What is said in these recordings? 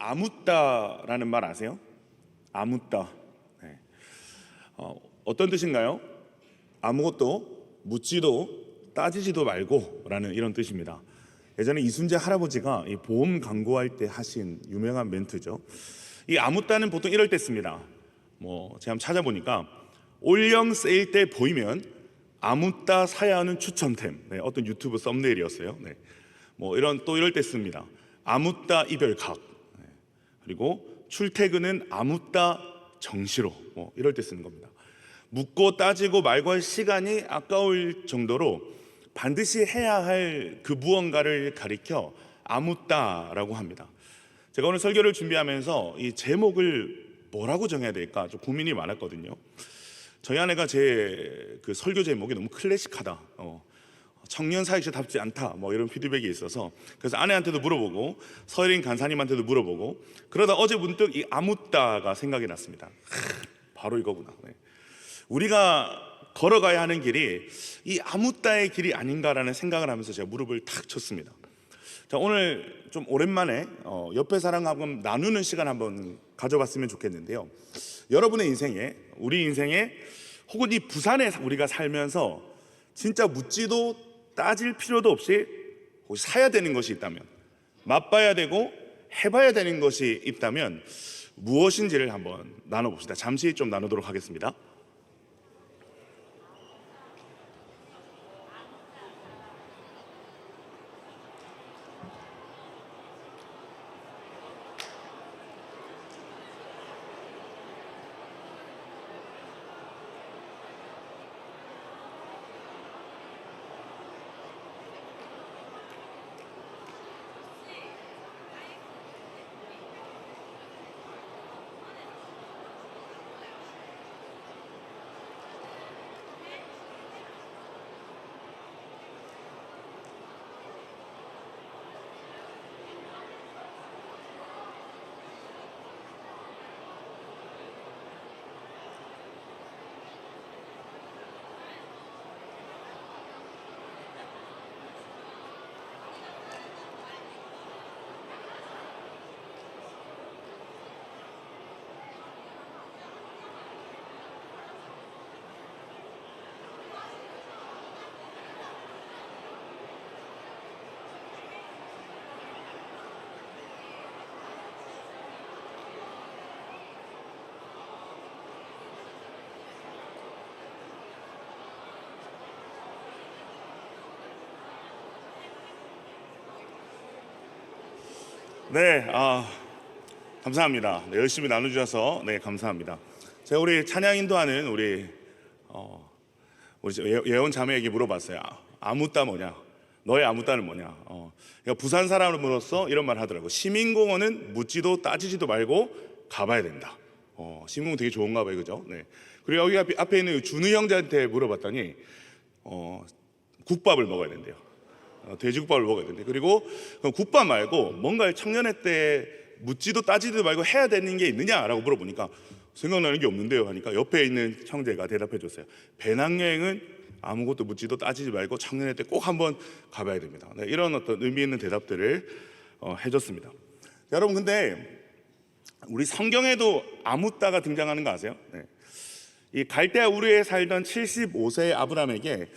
아묻다라는 말 아세요? 아묻다. 네. 어떤 뜻인가요? 아무것도 묻지도 따지지도 말고 라는 이런 뜻입니다. 예전에 이순재 할아버지가 이 보험 광고할 때 하신 유명한 멘트죠. 이 아묻다는 보통 이럴 때 씁니다. 제가 한번 찾아보니까 올영 세일 때 보이면 아묻다 사야 하는 추천템. 네, 어떤 유튜브 썸네일이었어요. 네. 이럴 때 씁니다. 아묻다 이별각. 네. 그리고 출퇴근은 아묻다 정시로. 이럴 때 쓰는 겁니다. 묻고 따지고 말고 할 시간이 아까울 정도로 반드시 해야 할 그 무언가를 가리켜 아묻다라고 합니다. 제가 오늘 설교를 준비하면서 이 제목을 뭐라고 정해야 될까 좀 고민이 많았거든요. 저희 아내가 제 그 설교 제목이 너무 클래식하다, 청년 사역자답지 않다, 이런 피드백이 있어서 그래서 아내한테도 물어보고 서혜린 간사님한테도 물어보고 그러다 어제 문득 이 아묻다가 생각이 났습니다. 바로 이거구나. 네. 우리가 걸어가야 하는 길이 이 아묻다의 길이 아닌가라는 생각을 하면서 제가 무릎을 탁 쳤습니다. 자, 오늘 좀 오랜만에 옆에 사람하고 나누는 시간 한번 가져봤으면 좋겠는데요. 여러분의 인생에, 우리 인생에, 혹은 이 부산에 우리가 살면서 진짜 묻지도 따질 필요도 없이 혹시 사야 되는 것이 있다면, 맛봐야 되고 해봐야 되는 것이 있다면 무엇인지를 한번 나눠봅시다. 잠시 좀 나누도록 하겠습니다. 네, 감사합니다. 네, 열심히 나눠주셔서 감사합니다. 제가 우리 찬양 인도하는 우리 예원 자매에게 물어봤어요. 아묻다 뭐냐? 너의 아묻다는 뭐냐? 그러니까 부산 사람으로서 이런 말 하더라고. 시민공원은 묻지도 따지지도 말고 가봐야 된다. 시민공원 되게 좋은가 봐요, 그죠? 네. 그리고 여기 앞에 있는 준우 형제한테 물어봤더니 국밥을 먹어야 된대요. 돼지국밥을 먹어야 되는데, 그리고 국밥 말고 뭔가 청년회 때 묻지도 따지지도 말고 해야 되는 게 있느냐라고 물어보니까 생각나는 게 없는데요 하니까 옆에 있는 형제가 대답해 줬어요. 배낭여행은 아무것도 묻지도 따지지 말고 청년회 때 꼭 한번 가봐야 됩니다. 네, 이런 어떤 의미 있는 대답들을 해줬습니다. 여러분, 근데 우리 성경에도 아묻다가 등장하는 거 아세요? 네. 이 갈대아 우르에 살던 75세의 아브라함에게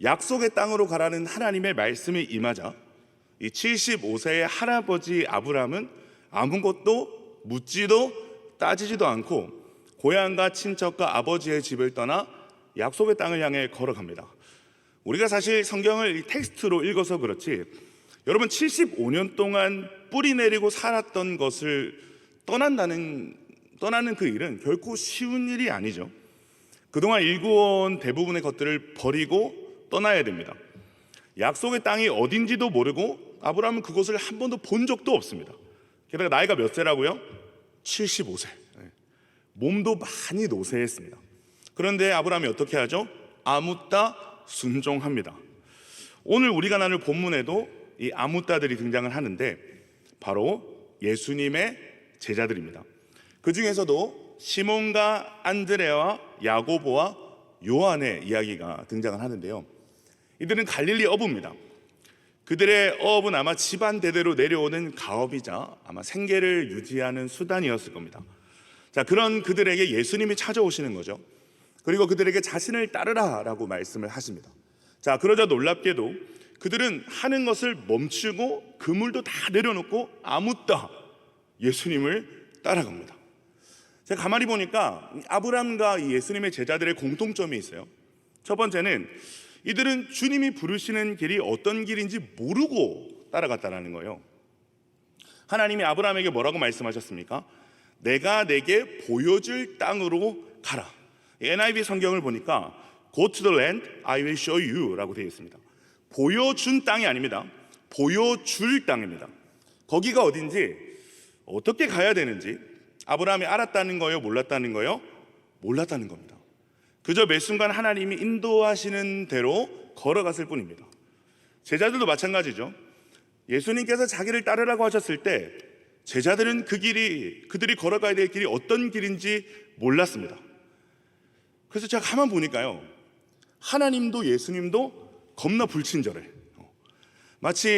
약속의 땅으로 가라는 하나님의 말씀이 임하자 이 75세의 할아버지 아브라함은 아무것도 묻지도 따지지도 않고 고향과 친척과 아버지의 집을 떠나 약속의 땅을 향해 걸어갑니다. 우리가 사실 성경을 텍스트로 읽어서 그렇지 여러분 75년 동안 뿌리 내리고 살았던 것을 떠나는 그 일은 결코 쉬운 일이 아니죠. 그동안 일구어온 대부분의 것들을 버리고 떠나야 됩니다. 약속의 땅이 어딘지도 모르고 아브라함은 그곳을 한 번도 본 적도 없습니다. 게다가 나이가 몇 세라고요? 75세. 몸도 많이 노쇠했습니다. 그런데 아브라함이 어떻게 하죠? 아묻다 순종합니다. 오늘 우리가 나눌 본문에도 이 아묻다들이 등장을 하는데 바로 예수님의 제자들입니다. 그 중에서도 시몬과 안드레와 야고보와 요한의 이야기가 등장을 하는데요. 이들은 갈릴리 어부입니다. 그들의 어업은 아마 집안 대대로 내려오는 가업이자 아마 생계를 유지하는 수단이었을 겁니다. 자, 그런 그들에게 예수님이 찾아오시는 거죠. 그리고 그들에게 자신을 따르라라고 말씀을 하십니다. 자, 그러자 놀랍게도 그들은 하는 것을 멈추고 그물도 다 내려놓고 아무따 예수님을 따라갑니다. 제가 가만히 보니까 아브라함과 이 예수님의 제자들의 공통점이 있어요. 첫 번째는 이들은 주님이 부르시는 길이 어떤 길인지 모르고 따라갔다는 거예요. 하나님이 아브라함에게 뭐라고 말씀하셨습니까? 내가 내게 보여줄 땅으로 가라. NIV 성경을 보니까 Go to the land I will show you 라고 되어 있습니다. 보여준 땅이 아닙니다. 보여줄 땅입니다. 거기가 어딘지, 어떻게 가야 되는지 아브라함이 알았다는 거예요? 몰랐다는 거예요? 몰랐다는 겁니다. 그저 매 순간 하나님이 인도하시는 대로 걸어갔을 뿐입니다. 제자들도 마찬가지죠. 예수님께서 자기를 따르라고 하셨을 때 제자들은 그들이 걸어가야 될 길이 어떤 길인지 몰랐습니다. 그래서 제가 가만 보니까요, 하나님도 예수님도 겁나 불친절해. 마치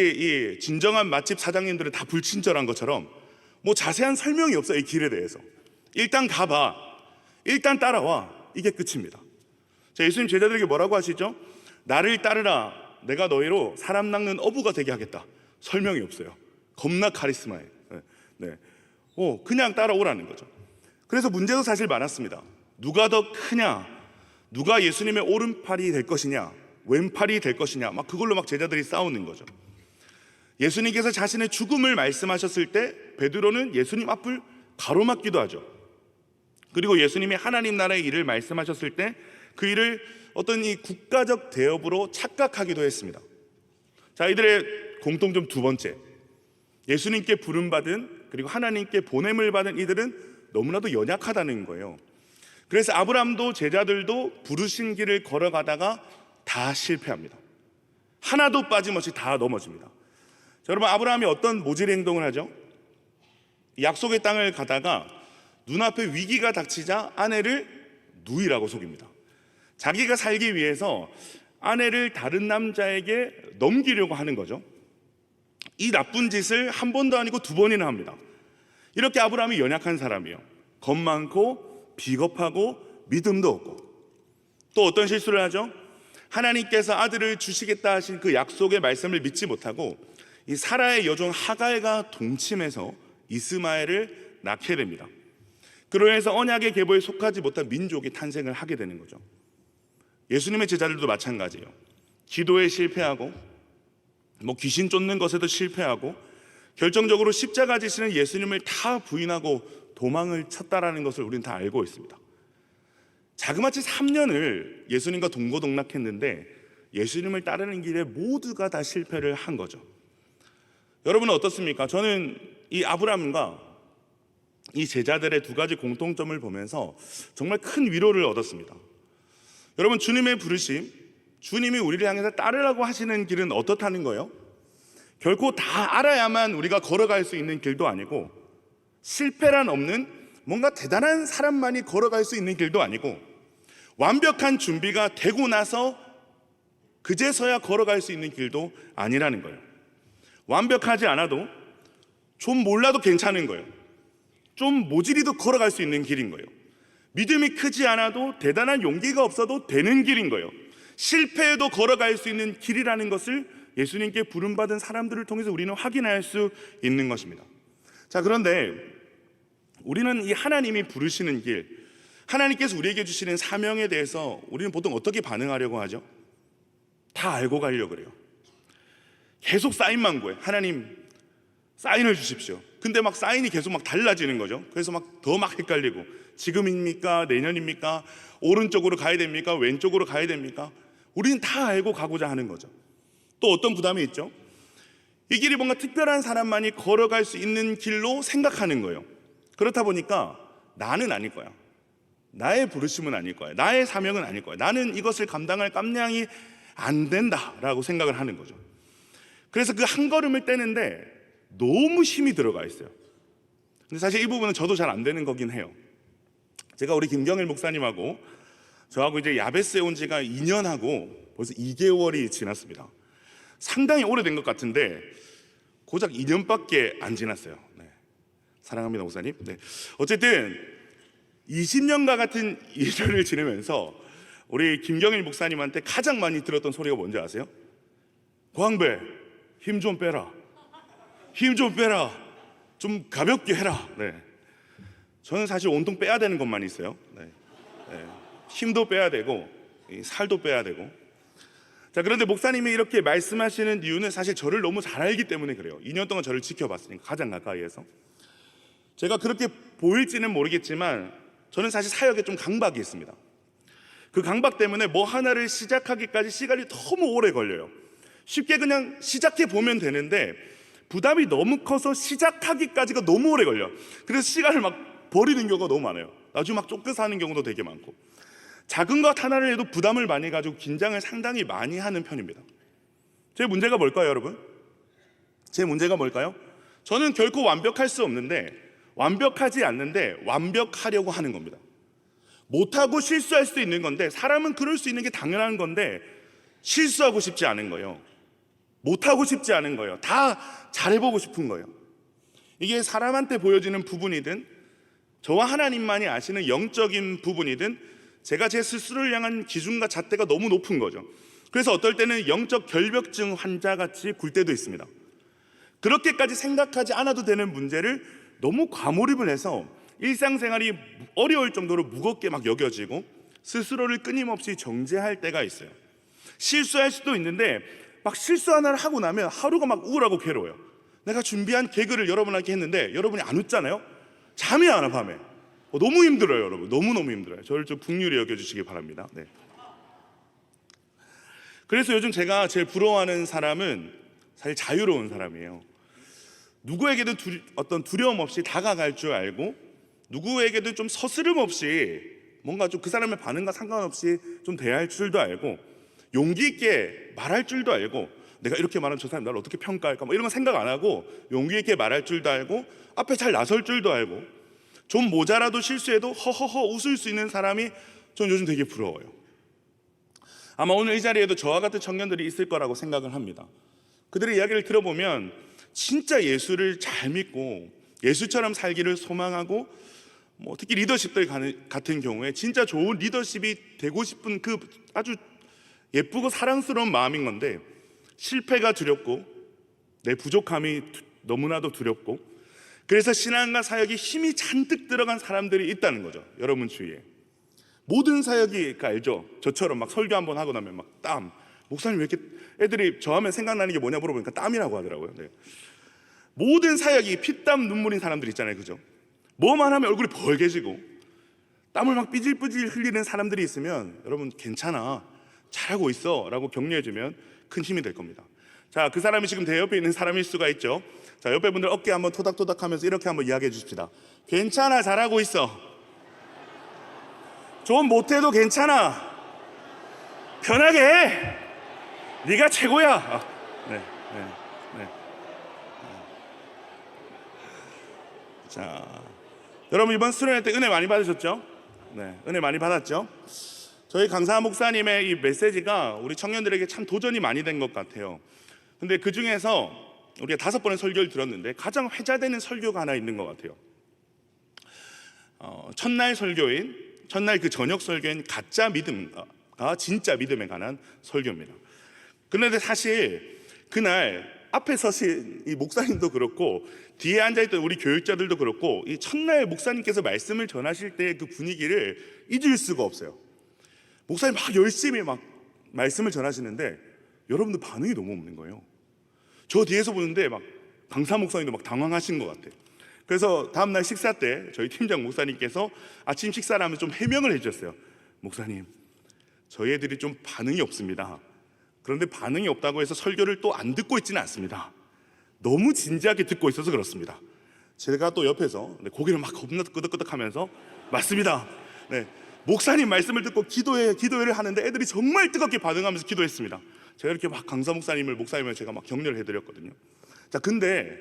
이 진정한 맛집 사장님들은 다 불친절한 것처럼 뭐 자세한 설명이 없어요. 이 길에 대해서. 일단 가봐, 일단 따라와, 이게 끝입니다. 자, 예수님 제자들에게 뭐라고 하시죠? 나를 따르라, 내가 너희로 사람 낚는 어부가 되게 하겠다. 설명이 없어요. 겁나 카리스마에. 네. 그냥 따라오라는 거죠. 그래서 문제도 사실 많았습니다. 누가 더 크냐, 누가 예수님의 오른팔이 될 것이냐, 왼팔이 될 것이냐, 막 그걸로 막 제자들이 싸우는 거죠. 예수님께서 자신의 죽음을 말씀하셨을 때 베드로는 예수님 앞을 가로막기도 하죠. 그리고 예수님이 하나님 나라의 일을 말씀하셨을 때 그 일을 어떤 이 국가적 대업으로 착각하기도 했습니다. 자, 이들의 공통점 두 번째, 예수님께 부름받은, 그리고 하나님께 보냄을 받은 이들은 너무나도 연약하다는 거예요. 그래서 아브라함도 제자들도 부르신 길을 걸어가다가 다 실패합니다. 하나도 빠짐없이 다 넘어집니다. 자, 여러분, 아브라함이 어떤 모질의 행동을 하죠? 약속의 땅을 가다가 눈앞에 위기가 닥치자 아내를 누이라고 속입니다. 자기가 살기 위해서 아내를 다른 남자에게 넘기려고 하는 거죠. 이 나쁜 짓을 한 번도 아니고 두 번이나 합니다. 이렇게 아브라함이 연약한 사람이에요. 겁 많고 비겁하고 믿음도 없고. 또 어떤 실수를 하죠? 하나님께서 아들을 주시겠다 하신 그 약속의 말씀을 믿지 못하고 이 사라의 여종 하갈과 동침해서 이스마엘을 낳게 됩니다. 그로 인해서 언약의 계보에 속하지 못한 민족이 탄생을 하게 되는 거죠. 예수님의 제자들도 마찬가지예요. 기도에 실패하고 귀신 쫓는 것에도 실패하고 결정적으로 십자가 지시는 예수님을 다 부인하고 도망을 쳤다라는 것을 우리는 다 알고 있습니다. 자그마치 3년을 예수님과 동고동락했는데 예수님을 따르는 길에 모두가 다 실패를 한 거죠. 여러분은 어떻습니까? 저는 이 아브라함과 이 제자들의 두 가지 공통점을 보면서 정말 큰 위로를 얻었습니다. 여러분, 주님의 부르심, 주님이 우리를 향해서 따르라고 하시는 길은 어떻다는 거예요? 결코 다 알아야만 우리가 걸어갈 수 있는 길도 아니고, 실패란 없는 뭔가 대단한 사람만이 걸어갈 수 있는 길도 아니고, 완벽한 준비가 되고 나서 그제서야 걸어갈 수 있는 길도 아니라는 거예요. 완벽하지 않아도 좀 몰라도 괜찮은 거예요. 좀 모질이도 걸어갈 수 있는 길인 거예요. 믿음이 크지 않아도 대단한 용기가 없어도 되는 길인 거예요. 실패해도 걸어갈 수 있는 길이라는 것을 예수님께 부름받은 사람들을 통해서 우리는 확인할 수 있는 것입니다. 자, 그런데 우리는 이 하나님이 부르시는 길, 하나님께서 우리에게 주시는 사명에 대해서 우리는 보통 어떻게 반응하려고 하죠? 다 알고 가려고 그래요. 계속 사인만 구해. 하나님 사인을 주십시오. 근데 막 사인이 계속 막 달라지는 거죠. 그래서 더 헷갈리고, 지금입니까? 내년입니까? 오른쪽으로 가야 됩니까? 왼쪽으로 가야 됩니까? 우리는 다 알고 가고자 하는 거죠. 또 어떤 부담이 있죠? 이 길이 뭔가 특별한 사람만이 걸어갈 수 있는 길로 생각하는 거예요. 그렇다 보니까 나는 아닐 거야, 나의 부르심은 아닐 거야, 나의 사명은 아닐 거야, 나는 이것을 감당할 깜냥이 안 된다라고 생각을 하는 거죠. 그래서 그 한 걸음을 떼는데 너무 힘이 들어가 있어요. 근데 사실 이 부분은 저도 잘 안 되는 거긴 해요. 제가 우리 김경일 목사님하고 저하고 이제 야베스에 온 지가 2년하고 벌써 2개월이 지났습니다. 상당히 오래된 것 같은데 고작 2년밖에 안 지났어요. 네. 사랑합니다, 목사님. 네. 어쨌든 20년과 같은 일을 지내면서 우리 김경일 목사님한테 가장 많이 들었던 소리가 뭔지 아세요? 광배, 힘 좀 빼라. 힘 좀 빼라. 좀 가볍게 해라. 네. 저는 사실 온통 빼야 되는 것만 있어요. 네. 네. 힘도 빼야 되고 살도 빼야 되고. 자, 그런데 목사님이 이렇게 말씀하시는 이유는 사실 저를 너무 잘 알기 때문에 그래요. 2년 동안 저를 지켜봤으니까, 가장 가까이에서. 제가 그렇게 보일지는 모르겠지만 저는 사실 사역에 좀 강박이 있습니다. 그 강박 때문에 뭐 하나를 시작하기까지 시간이 너무 오래 걸려요. 쉽게 그냥 시작해 보면 되는데 부담이 너무 커서 시작하기까지가 너무 오래 걸려. 그래서 시간을 막 버리는 경우가 너무 많아요. 나중에 막 쫓겨서 하는 경우도 되게 많고. 작은 것 하나를 해도 부담을 많이 가지고 긴장을 상당히 많이 하는 편입니다. 제 문제가 뭘까요, 여러분? 제 문제가 뭘까요? 저는 결코 완벽할 수 없는데, 완벽하지 않는데 완벽하려고 하는 겁니다. 못하고 실수할 수도 있는 건데, 사람은 그럴 수 있는 게 당연한 건데 실수하고 싶지 않은 거예요. 못하고 싶지 않은 거예요. 다 잘해보고 싶은 거예요. 이게 사람한테 보여지는 부분이든 저와 하나님만이 아시는 영적인 부분이든 제가 제 스스로를 향한 기준과 잣대가 너무 높은 거죠. 그래서 어떨 때는 영적 결벽증 환자같이 굴 때도 있습니다. 그렇게까지 생각하지 않아도 되는 문제를 너무 과몰입을 해서 일상생활이 어려울 정도로 무겁게 막 여겨지고 스스로를 끊임없이 정죄할 때가 있어요. 실수할 수도 있는데 막 실수 하나를 하고 나면 하루가 막 우울하고 괴로워요. 내가 준비한 개그를 여러분에게 했는데 여러분이 안 웃잖아요. 잠이 안 와, 밤에. 너무 힘들어요, 여러분. 너무너무 힘들어요. 저를 좀 긍휼히 여겨주시기 바랍니다. 네. 그래서 요즘 제가 제일 부러워하는 사람은 사실 자유로운 사람이에요. 누구에게도 어떤 두려움 없이 다가갈 줄 알고, 누구에게도 좀 서스름 없이 뭔가 좀 그 사람의 반응과 상관없이 좀 대할 줄도 알고, 용기 있게 말할 줄도 알고, 내가 이렇게 말하면 저 사람이 나를 어떻게 평가할까 뭐 이런 건 생각 안 하고 용기 있게 말할 줄도 알고, 앞에 잘 나설 줄도 알고, 좀 모자라도 실수해도 허허허 웃을 수 있는 사람이 저는 요즘 되게 부러워요. 아마 오늘 이 자리에도 저와 같은 청년들이 있을 거라고 생각을 합니다. 그들의 이야기를 들어보면 진짜 예수를 잘 믿고 예수처럼 살기를 소망하고, 뭐 특히 리더십들 같은 경우에 진짜 좋은 리더십이 되고 싶은 그 아주 예쁘고 사랑스러운 마음인 건데, 실패가 두렵고 내 부족함이 너무나도 두렵고, 그래서 신앙과 사역이 힘이 잔뜩 들어간 사람들이 있다는 거죠. 여러분 주위에 모든 사역이 알죠? 저처럼 막 설교 한번 하고 나면 막 땀. 목사님 왜 이렇게, 애들이 저 하면 생각나는 게 뭐냐 물어보니까 땀이라고 하더라고요. 네. 모든 사역이 피땀 눈물인 사람들 있잖아요, 그죠? 뭐만 하면 얼굴이 벌개지고 땀을 막 삐질삐질 흘리는 사람들이 있으면 여러분 괜찮아, 잘하고 있어 라고 격려해주면 큰 힘이 될 겁니다. 자, 그 사람이 지금 내 옆에 있는 사람일 수가 있죠. 자, 옆에 분들 어깨 한번 토닥토닥 하면서 이렇게 한번 이야기해 주십시다. 괜찮아, 잘하고 있어. 좀 못해도 괜찮아. 편하게 해. 네가 최고야. 네. 자, 여러분 이번 수련회 때 은혜 많이 받으셨죠? 네, 은혜 많이 받았죠? 저희 강사 목사님의 이 메시지가 우리 청년들에게 참 도전이 많이 된 것 같아요. 근데 그 중에서 우리가 5번의 설교를 들었는데 가장 회자되는 설교가 하나 있는 것 같아요. 첫날 그 저녁 설교인 가짜 믿음과 진짜 믿음에 관한 설교입니다. 그런데 사실 그날 앞에 서신 이 목사님도 그렇고 뒤에 앉아있던 우리 교육자들도 그렇고, 이 첫날 목사님께서 말씀을 전하실 때 그 분위기를 잊을 수가 없어요. 목사님 막 열심히 막 말씀을 전하시는데 여러분들 반응이 너무 없는 거예요. 저 뒤에서 보는데 막 강사 목사님도 막 당황하신 것 같아요. 그래서 다음날 식사 때 저희 팀장 목사님께서 아침 식사를 하면서 좀 해명을 해주셨어요. 목사님, 저희 애들이 좀 반응이 없습니다. 그런데 반응이 없다고 해서 설교를 또 안 듣고 있지는 않습니다. 너무 진지하게 듣고 있어서 그렇습니다. 제가 또 옆에서 고개를 막 겁나 끄덕끄덕하면서 맞습니다. 네, 목사님 말씀을 듣고 기도회를 하는데 애들이 정말 뜨겁게 반응하면서 기도했습니다. 제가 이렇게 막 강사 목사님을 제가 막 격려를 해드렸거든요. 자, 근데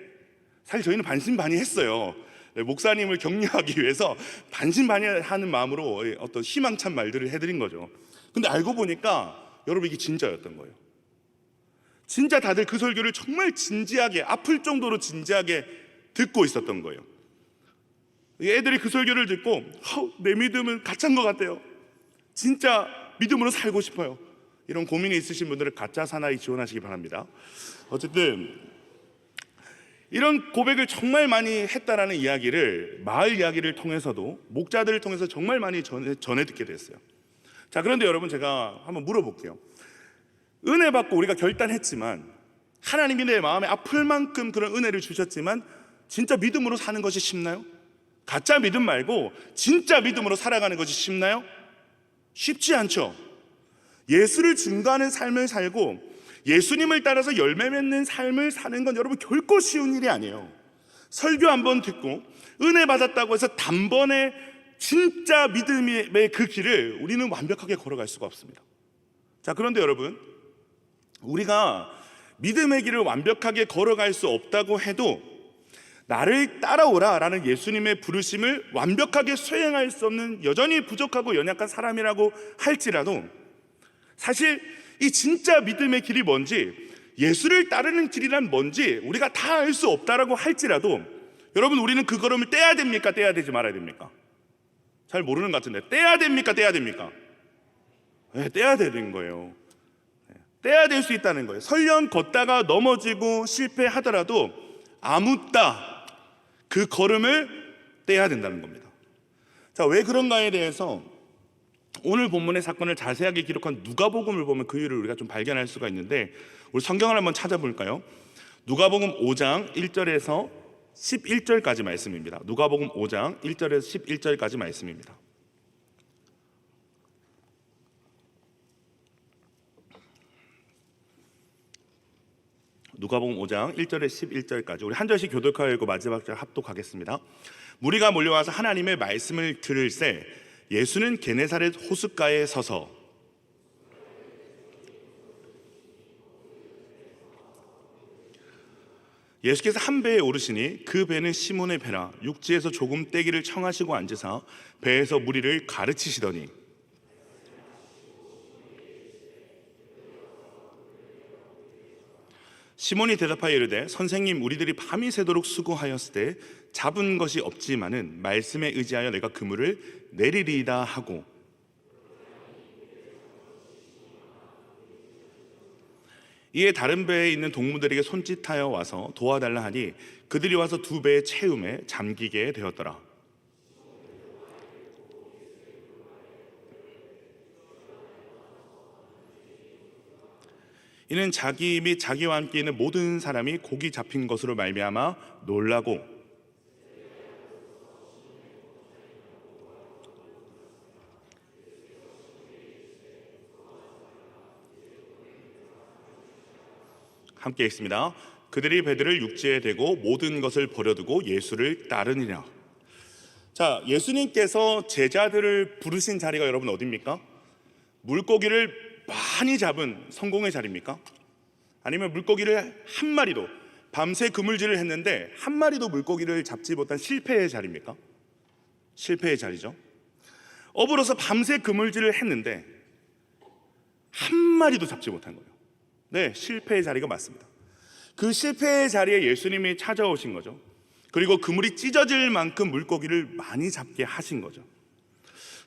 사실 저희는 반신반의했어요. 네, 목사님을 격려하기 위해서 반신반의하는 마음으로 어떤 희망찬 말들을 해드린 거죠. 근데 알고 보니까 여러분 이게 진짜였던 거예요. 진짜 다들 그 설교를 정말 진지하게, 아플 정도로 진지하게 듣고 있었던 거예요. 애들이 그 설교를 듣고 내 믿음은 가짜인 것 같아요. 진짜 믿음으로 살고 싶어요. 이런 고민이 있으신 분들은 가짜 사나이 지원하시기 바랍니다. 어쨌든 이런 고백을 정말 많이 했다라는 이야기를 마을 이야기를 통해서도, 목자들을 통해서 정말 많이 전해 듣게 됐어요. 자, 그런데 여러분, 제가 한번 물어볼게요. 은혜 받고 우리가 결단했지만, 하나님이 내 마음에 아플 만큼 그런 은혜를 주셨지만 진짜 믿음으로 사는 것이 쉽나요? 가짜 믿음 말고 진짜 믿음으로 살아가는 것이 쉽나요? 쉽지 않죠. 예수를 증거하는 삶을 살고 예수님을 따라서 열매 맺는 삶을 사는 건 여러분 결코 쉬운 일이 아니에요. 설교 한번 듣고 은혜 받았다고 해서 단번에 진짜 믿음의 그 길을 우리는 완벽하게 걸어갈 수가 없습니다. 자, 그런데 여러분, 우리가 믿음의 길을 완벽하게 걸어갈 수 없다고 해도 나를 따라오라 라는 예수님의 부르심을 완벽하게 수행할 수 없는 여전히 부족하고 연약한 사람이라고 할지라도, 사실 이 진짜 믿음의 길이 뭔지, 예수를 따르는 길이란 뭔지 우리가 다 알 수 없다라고 할지라도, 여러분, 우리는 그 걸음을 떼야 됩니까? 떼야 되지 말아야 됩니까? 잘 모르는 것 같은데, 떼야 됩니까? 떼야 됩니까? 네, 떼야 되는 거예요. 떼야 될 수 있다는 거예요. 설령 걷다가 넘어지고 실패하더라도 아묻다, 그 걸음을 떼야 된다는 겁니다. 자, 왜 그런가에 대해서 오늘 본문의 사건을 자세하게 기록한 누가복음을 보면 그 이유를 우리가 좀 발견할 수가 있는데, 우리 성경을 한번 찾아볼까요? 누가복음 5장 1절에서 11절까지 말씀입니다. 누가복음 5장 1절에서 11절까지 말씀입니다. 누가복음 5장 1절에서 11절까지 우리 한 절씩 교독하여 읽고 마지막 절 합독하겠습니다. 무리가 몰려와서 하나님의 말씀을 들을새 예수는 게네사렛 호숫가에 서서 예수께서 한 배에 오르시니 그 배는 시몬의 배라. 육지에서 조금 떼기를 청하시고 앉으사 배에서 무리를 가르치시더니, 시몬이 대답하여 이르되 선생님, 우리들이 밤이 새도록 수고하였을 때 잡은 것이 없지만은 말씀에 의지하여 내가 그물을 내리리이다 하고, 이에 다른 배에 있는 동무들에게 손짓하여 와서 도와달라 하니 그들이 와서 두 배의 채움에 잠기게 되었더라. 이는 자기 및 자기와 함께 있는 모든 사람이 고기 잡힌 것으로 말미암아 놀라고, 함께 읽습니다. 그들이 배들을 육지에 대고 모든 것을 버려두고 예수를 따르니라. 자, 예수님께서 제자들을 부르신 자리가 여러분 어디입니까? 물고기를 많이 잡은 성공의 자리입니까? 아니면 물고기를 한 마리도, 밤새 그물질을 했는데 한 마리도 물고기를 잡지 못한 실패의 자리입니까? 실패의 자리죠. 어부로서 밤새 그물질을 했는데 한 마리도 잡지 못한 거예요. 네, 실패의 자리가 맞습니다. 그 실패의 자리에 예수님이 찾아오신 거죠. 그리고 그물이 찢어질 만큼 물고기를 많이 잡게 하신 거죠.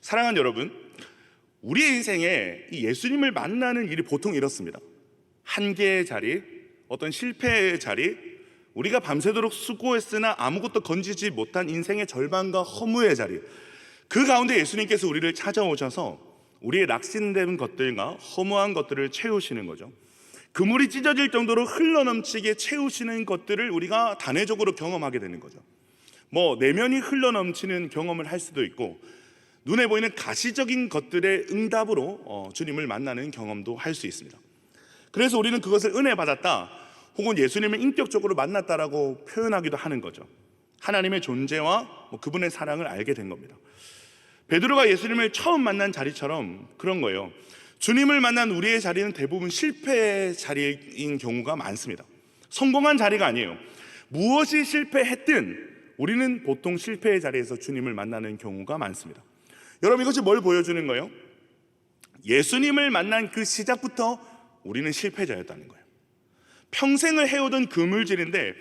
사랑하는 여러분, 우리의 인생에 이 예수님을 만나는 일이 보통 이렇습니다. 한계의 자리, 어떤 실패의 자리, 우리가 밤새도록 수고했으나 아무것도 건지지 못한 인생의 절반과 허무의 자리, 그 가운데 예수님께서 우리를 찾아오셔서 우리의 낙심된 것들과 허무한 것들을 채우시는 거죠. 그물이 찢어질 정도로 흘러넘치게 채우시는 것들을 우리가 단회적으로 경험하게 되는 거죠. 내면이 흘러넘치는 경험을 할 수도 있고, 눈에 보이는 가시적인 것들의 응답으로 주님을 만나는 경험도 할 수 있습니다. 그래서 우리는 그것을 은혜 받았다, 혹은 예수님을 인격적으로 만났다라고 표현하기도 하는 거죠. 하나님의 존재와 그분의 사랑을 알게 된 겁니다. 베드로가 예수님을 처음 만난 자리처럼 그런 거예요. 주님을 만난 우리의 자리는 대부분 실패의 자리인 경우가 많습니다. 성공한 자리가 아니에요. 무엇이 실패했든 우리는 보통 실패의 자리에서 주님을 만나는 경우가 많습니다. 여러분, 이것이 뭘 보여주는 거예요? 예수님을 만난 그 시작부터 우리는 실패자였다는 거예요. 평생을 해오던 그물질인데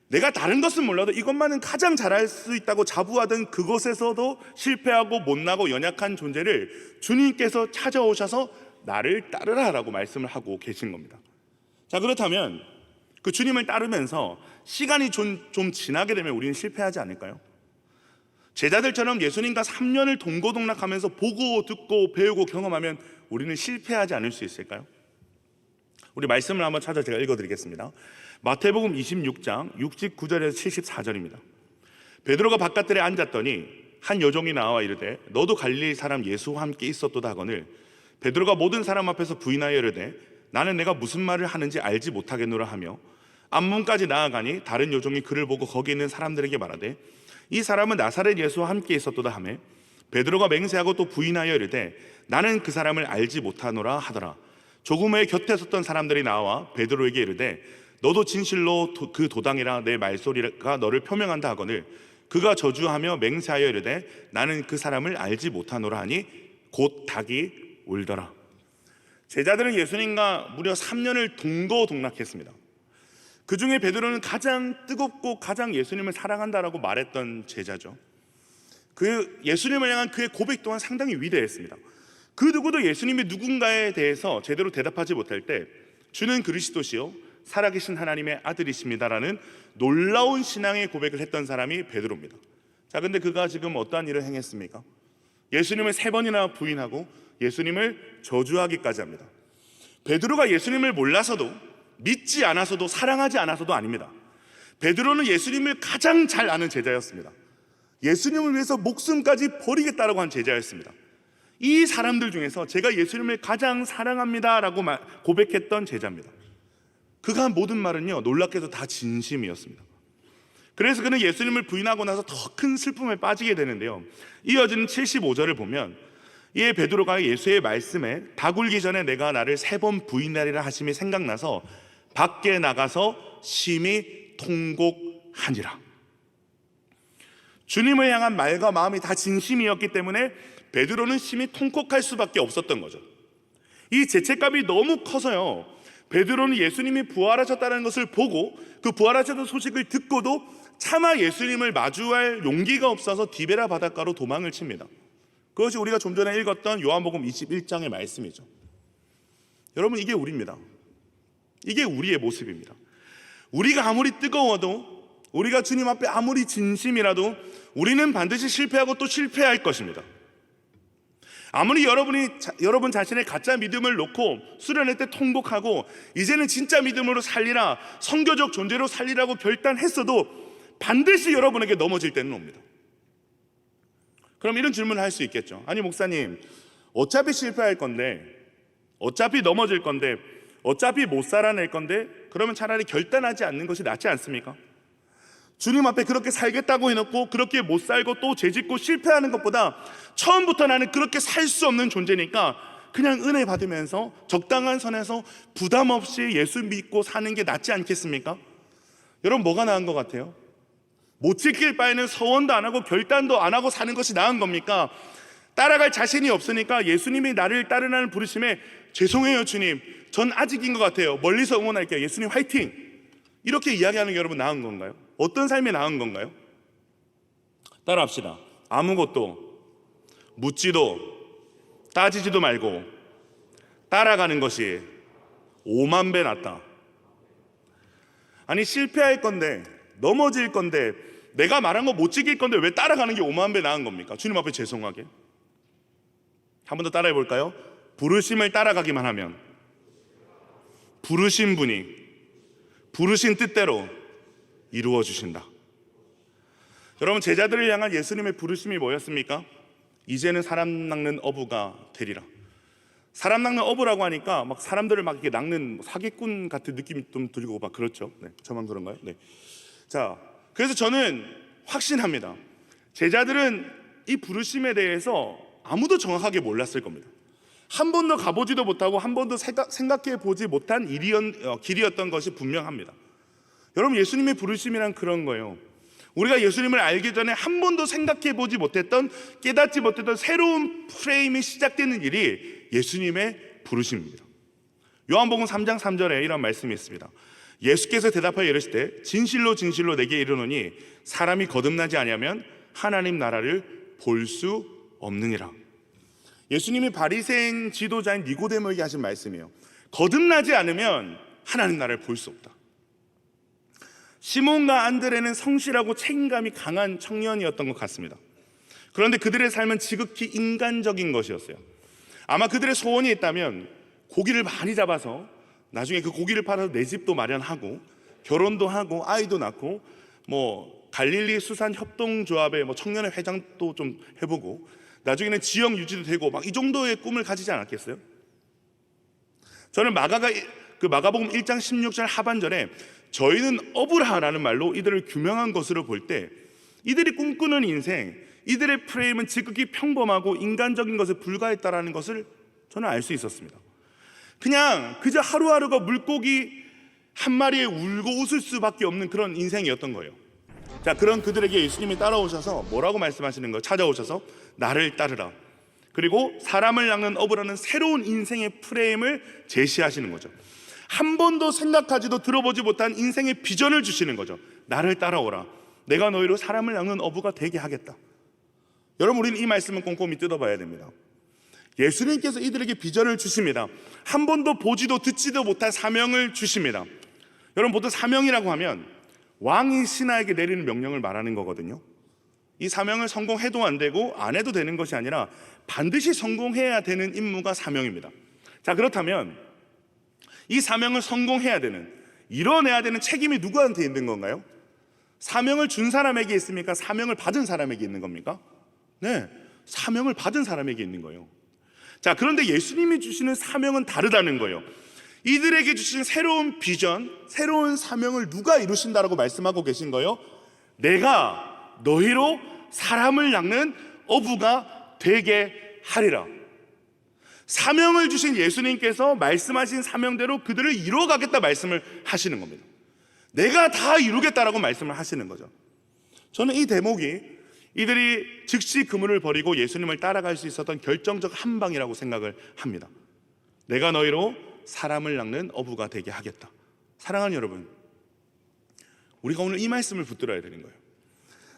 내가 다른 것은 몰라도 이것만은 가장 잘할 수 있다고 자부하던 그것에서도 실패하고 못나고 연약한 존재를 주님께서 찾아오셔서 나를 따르라라고 말씀을 하고 계신 겁니다. 자, 그렇다면 그 주님을 따르면서 시간이 좀 지나게 되면 우리는 실패하지 않을까요? 제자들처럼 예수님과 3년을 동고동락하면서 보고 듣고 배우고 경험하면 우리는 실패하지 않을 수 있을까요? 우리 말씀을 한번 찾아 제가 읽어드리겠습니다. 마태복음 26장 69절에서 74절입니다. 베드로가 바깥들에 앉았더니 한 여종이 나와 이르되 너도 갈릴리 사람 예수와 함께 있었도다 하거늘 베드로가 모든 사람 앞에서 부인하여 이르되 나는 내가 무슨 말을 하는지 알지 못하겠노라 하며 앞문까지 나아가니 다른 여종이 그를 보고 거기 있는 사람들에게 말하되 이 사람은 나사렛 예수와 함께 있었도다 하며 베드로가 맹세하고 또 부인하여 이르되 나는 그 사람을 알지 못하노라 하더라. 조금 후에 곁에 섰던 사람들이 나와 베드로에게 이르되 너도 진실로 그 도당이라 내 말소리가 너를 표명한다 하거늘 그가 저주하며 맹세하여 이르되 나는 그 사람을 알지 못하노라 하니 곧 닭이 울더라. 제자들은 예수님과 무려 3년을 동거동락했습니다. 그 중에 베드로는 가장 뜨겁고 가장 예수님을 사랑한다라고 말했던 제자죠. 그 예수님을 향한 그의 고백 또한 상당히 위대했습니다. 그 누구도 예수님이 누군가에 대해서 제대로 대답하지 못할 때 주는 그리스도시요 살아계신 하나님의 아들이십니다라는 놀라운 신앙의 고백을 했던 사람이 베드로입니다. 자, 근데 그가 지금 어떠한 일을 행했습니까? 예수님을 3번이나 부인하고 예수님을 저주하기까지 합니다. 베드로가 예수님을 몰라서도 믿지 않아서도 사랑하지 않아서도 아닙니다. 베드로는 예수님을 가장 잘 아는 제자였습니다. 예수님을 위해서 목숨까지 버리겠다라고 한 제자였습니다. 이 사람들 중에서 제가 예수님을 가장 사랑합니다라고 고백했던 제자입니다. 그가 한 모든 말은요 놀랍게도 다 진심이었습니다. 그래서 그는 예수님을 부인하고 나서 더 큰 슬픔에 빠지게 되는데요, 이어지는 75절을 보면 이에 베드로가 예수의 말씀에 닭 울기 전에 내가 나를 3번 부인하리라 하심이 생각나서 밖에 나가서 심히 통곡하니라. 주님을 향한 말과 마음이 다 진심이었기 때문에 베드로는 심히 통곡할 수밖에 없었던 거죠. 이 죄책감이 너무 커서요, 베드로는 예수님이 부활하셨다는 것을 보고 그 부활하셨던 소식을 듣고도 차마 예수님을 마주할 용기가 없어서 디베라 바닷가로 도망을 칩니다. 그것이 우리가 좀 전에 읽었던 요한복음 21장의 말씀이죠. 여러분, 이게 우리입니다. 이게 우리의 모습입니다. 우리가 아무리 뜨거워도, 우리가 주님 앞에 아무리 진심이라도 우리는 반드시 실패하고 또 실패할 것입니다. 아무리 여러분 자신의 가짜 믿음을 놓고 수련회 때 통곡하고 이제는 진짜 믿음으로 살리라, 선교적 존재로 살리라고 결단했어도 반드시 여러분에게 넘어질 때는 옵니다. 그럼 이런 질문을 할 수 있겠죠. 아니 목사님, 어차피 실패할 건데, 어차피 넘어질 건데, 어차피 못 살아낼 건데, 그러면 차라리 결단하지 않는 것이 낫지 않습니까? 주님 앞에 그렇게 살겠다고 해놓고 그렇게 못 살고 또 죄짓고 실패하는 것보다 처음부터 나는 그렇게 살 수 없는 존재니까 그냥 은혜 받으면서 적당한 선에서 부담 없이 예수 믿고 사는 게 낫지 않겠습니까? 여러분, 뭐가 나은 것 같아요? 못 지킬 바에는 서원도 안 하고 결단도 안 하고 사는 것이 나은 겁니까? 따라갈 자신이 없으니까 예수님이 나를 따르라는 부르심에 죄송해요 주님, 전 아직인 것 같아요, 멀리서 응원할게요, 예수님 화이팅, 이렇게 이야기하는 게 여러분 나은 건가요? 어떤 삶이 나은 건가요? 따라합시다. 아무것도 묻지도 따지지도 말고 따라가는 것이 5만 배 낫다. 아니, 실패할 건데, 넘어질 건데, 내가 말한 거 못 지킬 건데 왜 따라가는 게 5만 배 나은 겁니까? 주님 앞에 죄송하게. 한 번 더 따라해 볼까요? 부르심을 따라가기만 하면 부르신 분이 부르신 뜻대로 이루어 주신다. 여러분, 제자들을 향한 예수님의 부르심이 뭐였습니까? 이제는 사람 낚는 어부가 되리라. 사람 낚는 어부라고 하니까 막 사람들을 막 이렇게 낚는 사기꾼 같은 느낌이 좀 들고 막 그렇죠. 네, 저만 그런가요? 네. 자, 그래서 저는 확신합니다. 제자들은 이 부르심에 대해서 아무도 정확하게 몰랐을 겁니다. 한 번도 가보지도 못하고 한 번도 생각해 보지 못한 길이었던 것이 분명합니다. 여러분, 예수님의 부르심이란 그런 거예요. 우리가 예수님을 알기 전에 한 번도 생각해 보지 못했던, 깨닫지 못했던 새로운 프레임이 시작되는 일이 예수님의 부르심입니다. 요한복음 3장 3절에 이런 말씀이 있습니다. 예수께서 대답하여 이르시되 진실로 진실로 내게 이르노니 사람이 거듭나지 아니하면 하나님 나라를 볼 수 없느니라. 예수님이 바리새인 지도자인 니고데모에게 하신 말씀이에요. 거듭나지 않으면 하나님 나라를 볼 수 없다. 시몬과 안드레는 성실하고 책임감이 강한 청년이었던 것 같습니다. 그런데 그들의 삶은 지극히 인간적인 것이었어요. 아마 그들의 소원이 있다면 고기를 많이 잡아서 나중에 그 고기를 팔아서 내 집도 마련하고 결혼도 하고 아이도 낳고 갈릴리 수산 협동조합의 청년회 회장도 좀 해보고 나중에는 지역 유지도 되고 이 정도의 꿈을 가지지 않았겠어요? 저는 마가복음 1장 16절 하반절에 저희는 어브라라는 말로 이들을 규명한 것으로 볼 때 이들이 꿈꾸는 인생, 이들의 프레임은 지극히 평범하고 인간적인 것에 불과했다라는 것을 저는 알 수 있었습니다. 그저 하루하루가 물고기 한 마리에 울고 웃을 수밖에 없는 그런 인생이었던 거예요. 자, 그런 그들에게 예수님이 따라오셔서 뭐라고 말씀하시는 거예요? 찾아오셔서 나를 따르라. 그리고 사람을 낚는 어부라는 새로운 인생의 프레임을 제시하시는 거죠. 한 번도 생각하지도 들어보지 못한 인생의 비전을 주시는 거죠. 나를 따라오라. 내가 너희로 사람을 낚는 어부가 되게 하겠다. 여러분, 우리는 이 말씀을 꼼꼼히 뜯어봐야 됩니다. 예수님께서 이들에게 비전을 주십니다. 한 번도 보지도 듣지도 못한 사명을 주십니다. 여러분, 보통 사명이라고 하면 왕이 신하에게 내리는 명령을 말하는 거거든요. 이 사명을 성공해도 안 되고 안 해도 되는 것이 아니라 반드시 성공해야 되는 임무가 사명입니다. 자, 그렇다면 이 사명을 성공해야 되는, 이뤄내야 되는 책임이 누구한테 있는 건가요? 사명을 준 사람에게 있습니까? 사명을 받은 사람에게 있는 겁니까? 네, 사명을 받은 사람에게 있는 거예요. 자, 그런데 예수님이 주시는 사명은 다르다는 거예요. 이들에게 주신 새로운 비전, 새로운 사명을 누가 이루신다라고 말씀하고 계신 거예요? 내가 너희로 사람을 낚는 어부가 되게 하리라. 사명을 주신 예수님께서 말씀하신 사명대로 그들을 이루어가겠다 말씀을 하시는 겁니다. 내가 다 이루겠다라고 말씀을 하시는 거죠. 저는 이 대목이 이들이 즉시 그물을 버리고 예수님을 따라갈 수 있었던 결정적 한 방이라고 생각을 합니다. 내가 너희로 사람을 낚는 어부가 되게 하겠다. 사랑하는 여러분, 우리가 오늘 이 말씀을 붙들어야 되는 거예요.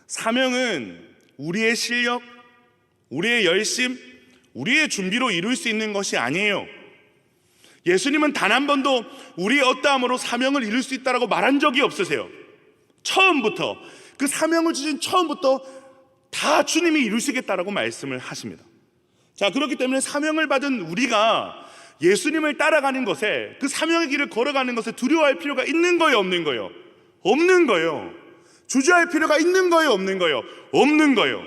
사명은 우리의 실력, 우리의 열심, 우리의 준비로 이룰 수 있는 것이 아니에요. 예수님은 단 한 번도 우리의 어떠함으로 사명을 이룰 수 있다라고 말한 적이 없으세요. 처음부터, 그 사명을 주신 처음부터 다 주님이 이루시겠다라고 말씀을 하십니다. 자, 그렇기 때문에 사명을 받은 우리가 예수님을 따라가는 것에, 그 사명의 길을 걸어가는 것에 두려워할 필요가 있는 거예요, 없는 거예요? 없는 거예요. 주저할 필요가 있는 거예요, 없는 거예요? 없는 거예요.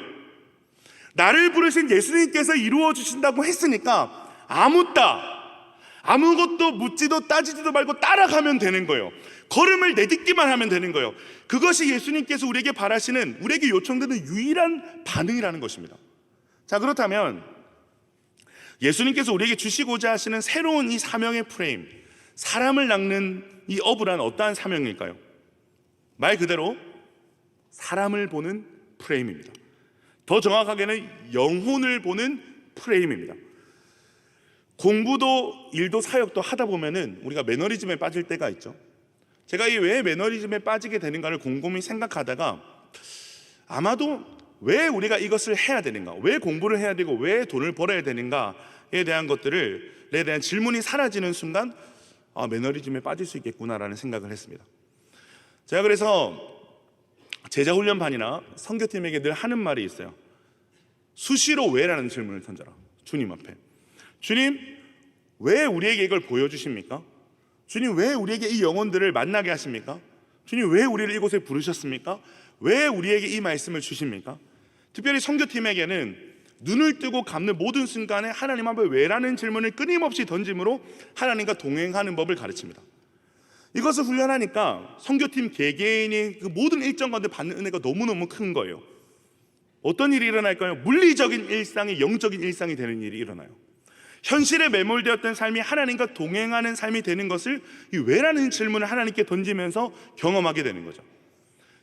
나를 부르신 예수님께서 이루어 주신다고 했으니까 아무것도 묻지도 따지지도 말고 따라가면 되는 거예요. 걸음을 내딛기만 하면 되는 거예요. 그것이 예수님께서 우리에게 바라시는, 우리에게 요청되는 유일한 반응이라는 것입니다. 자, 그렇다면 예수님께서 우리에게 주시고자 하시는 새로운 이 사명의 프레임, 사람을 낚는 이 어부란 어떠한 사명일까요? 말 그대로 사람을 보는 프레임입니다. 더 정확하게는 영혼을 보는 프레임입니다. 공부도 일도 사역도 하다 보면은 우리가 매너리즘에 빠질 때가 있죠. 제가 이 왜 매너리즘에 빠지게 되는가를 곰곰이 생각하다가 아마도 왜 우리가 이것을 해야 되는가, 왜 공부를 해야 되고 왜 돈을 벌어야 되는가에 대한 것들에 대한 질문이 사라지는 순간 매너리즘에 빠질 수 있겠구나라는 생각을 했습니다. 제가 그래서 제자훈련반이나 선교팀에게 늘 하는 말이 있어요. 수시로 왜라는 질문을 던져라. 주님 앞에. 주님, 왜 우리에게 이걸 보여주십니까? 주님, 왜 우리에게 이 영혼들을 만나게 하십니까? 주님, 왜 우리를 이곳에 부르셨습니까? 왜 우리에게 이 말씀을 주십니까? 특별히 선교팀에게는 눈을 뜨고 감는 모든 순간에 하나님 앞에 왜라는 질문을 끊임없이 던짐으로 하나님과 동행하는 법을 가르칩니다. 이것을 훈련하니까 선교팀 개개인이 그 모든 일정 가운데 받는 은혜가 너무너무 큰 거예요. 어떤 일이 일어날까요? 물리적인 일상이 영적인 일상이 되는 일이 일어나요. 현실에 매몰되었던 삶이 하나님과 동행하는 삶이 되는 것을 이 왜라는 질문을 하나님께 던지면서 경험하게 되는 거죠.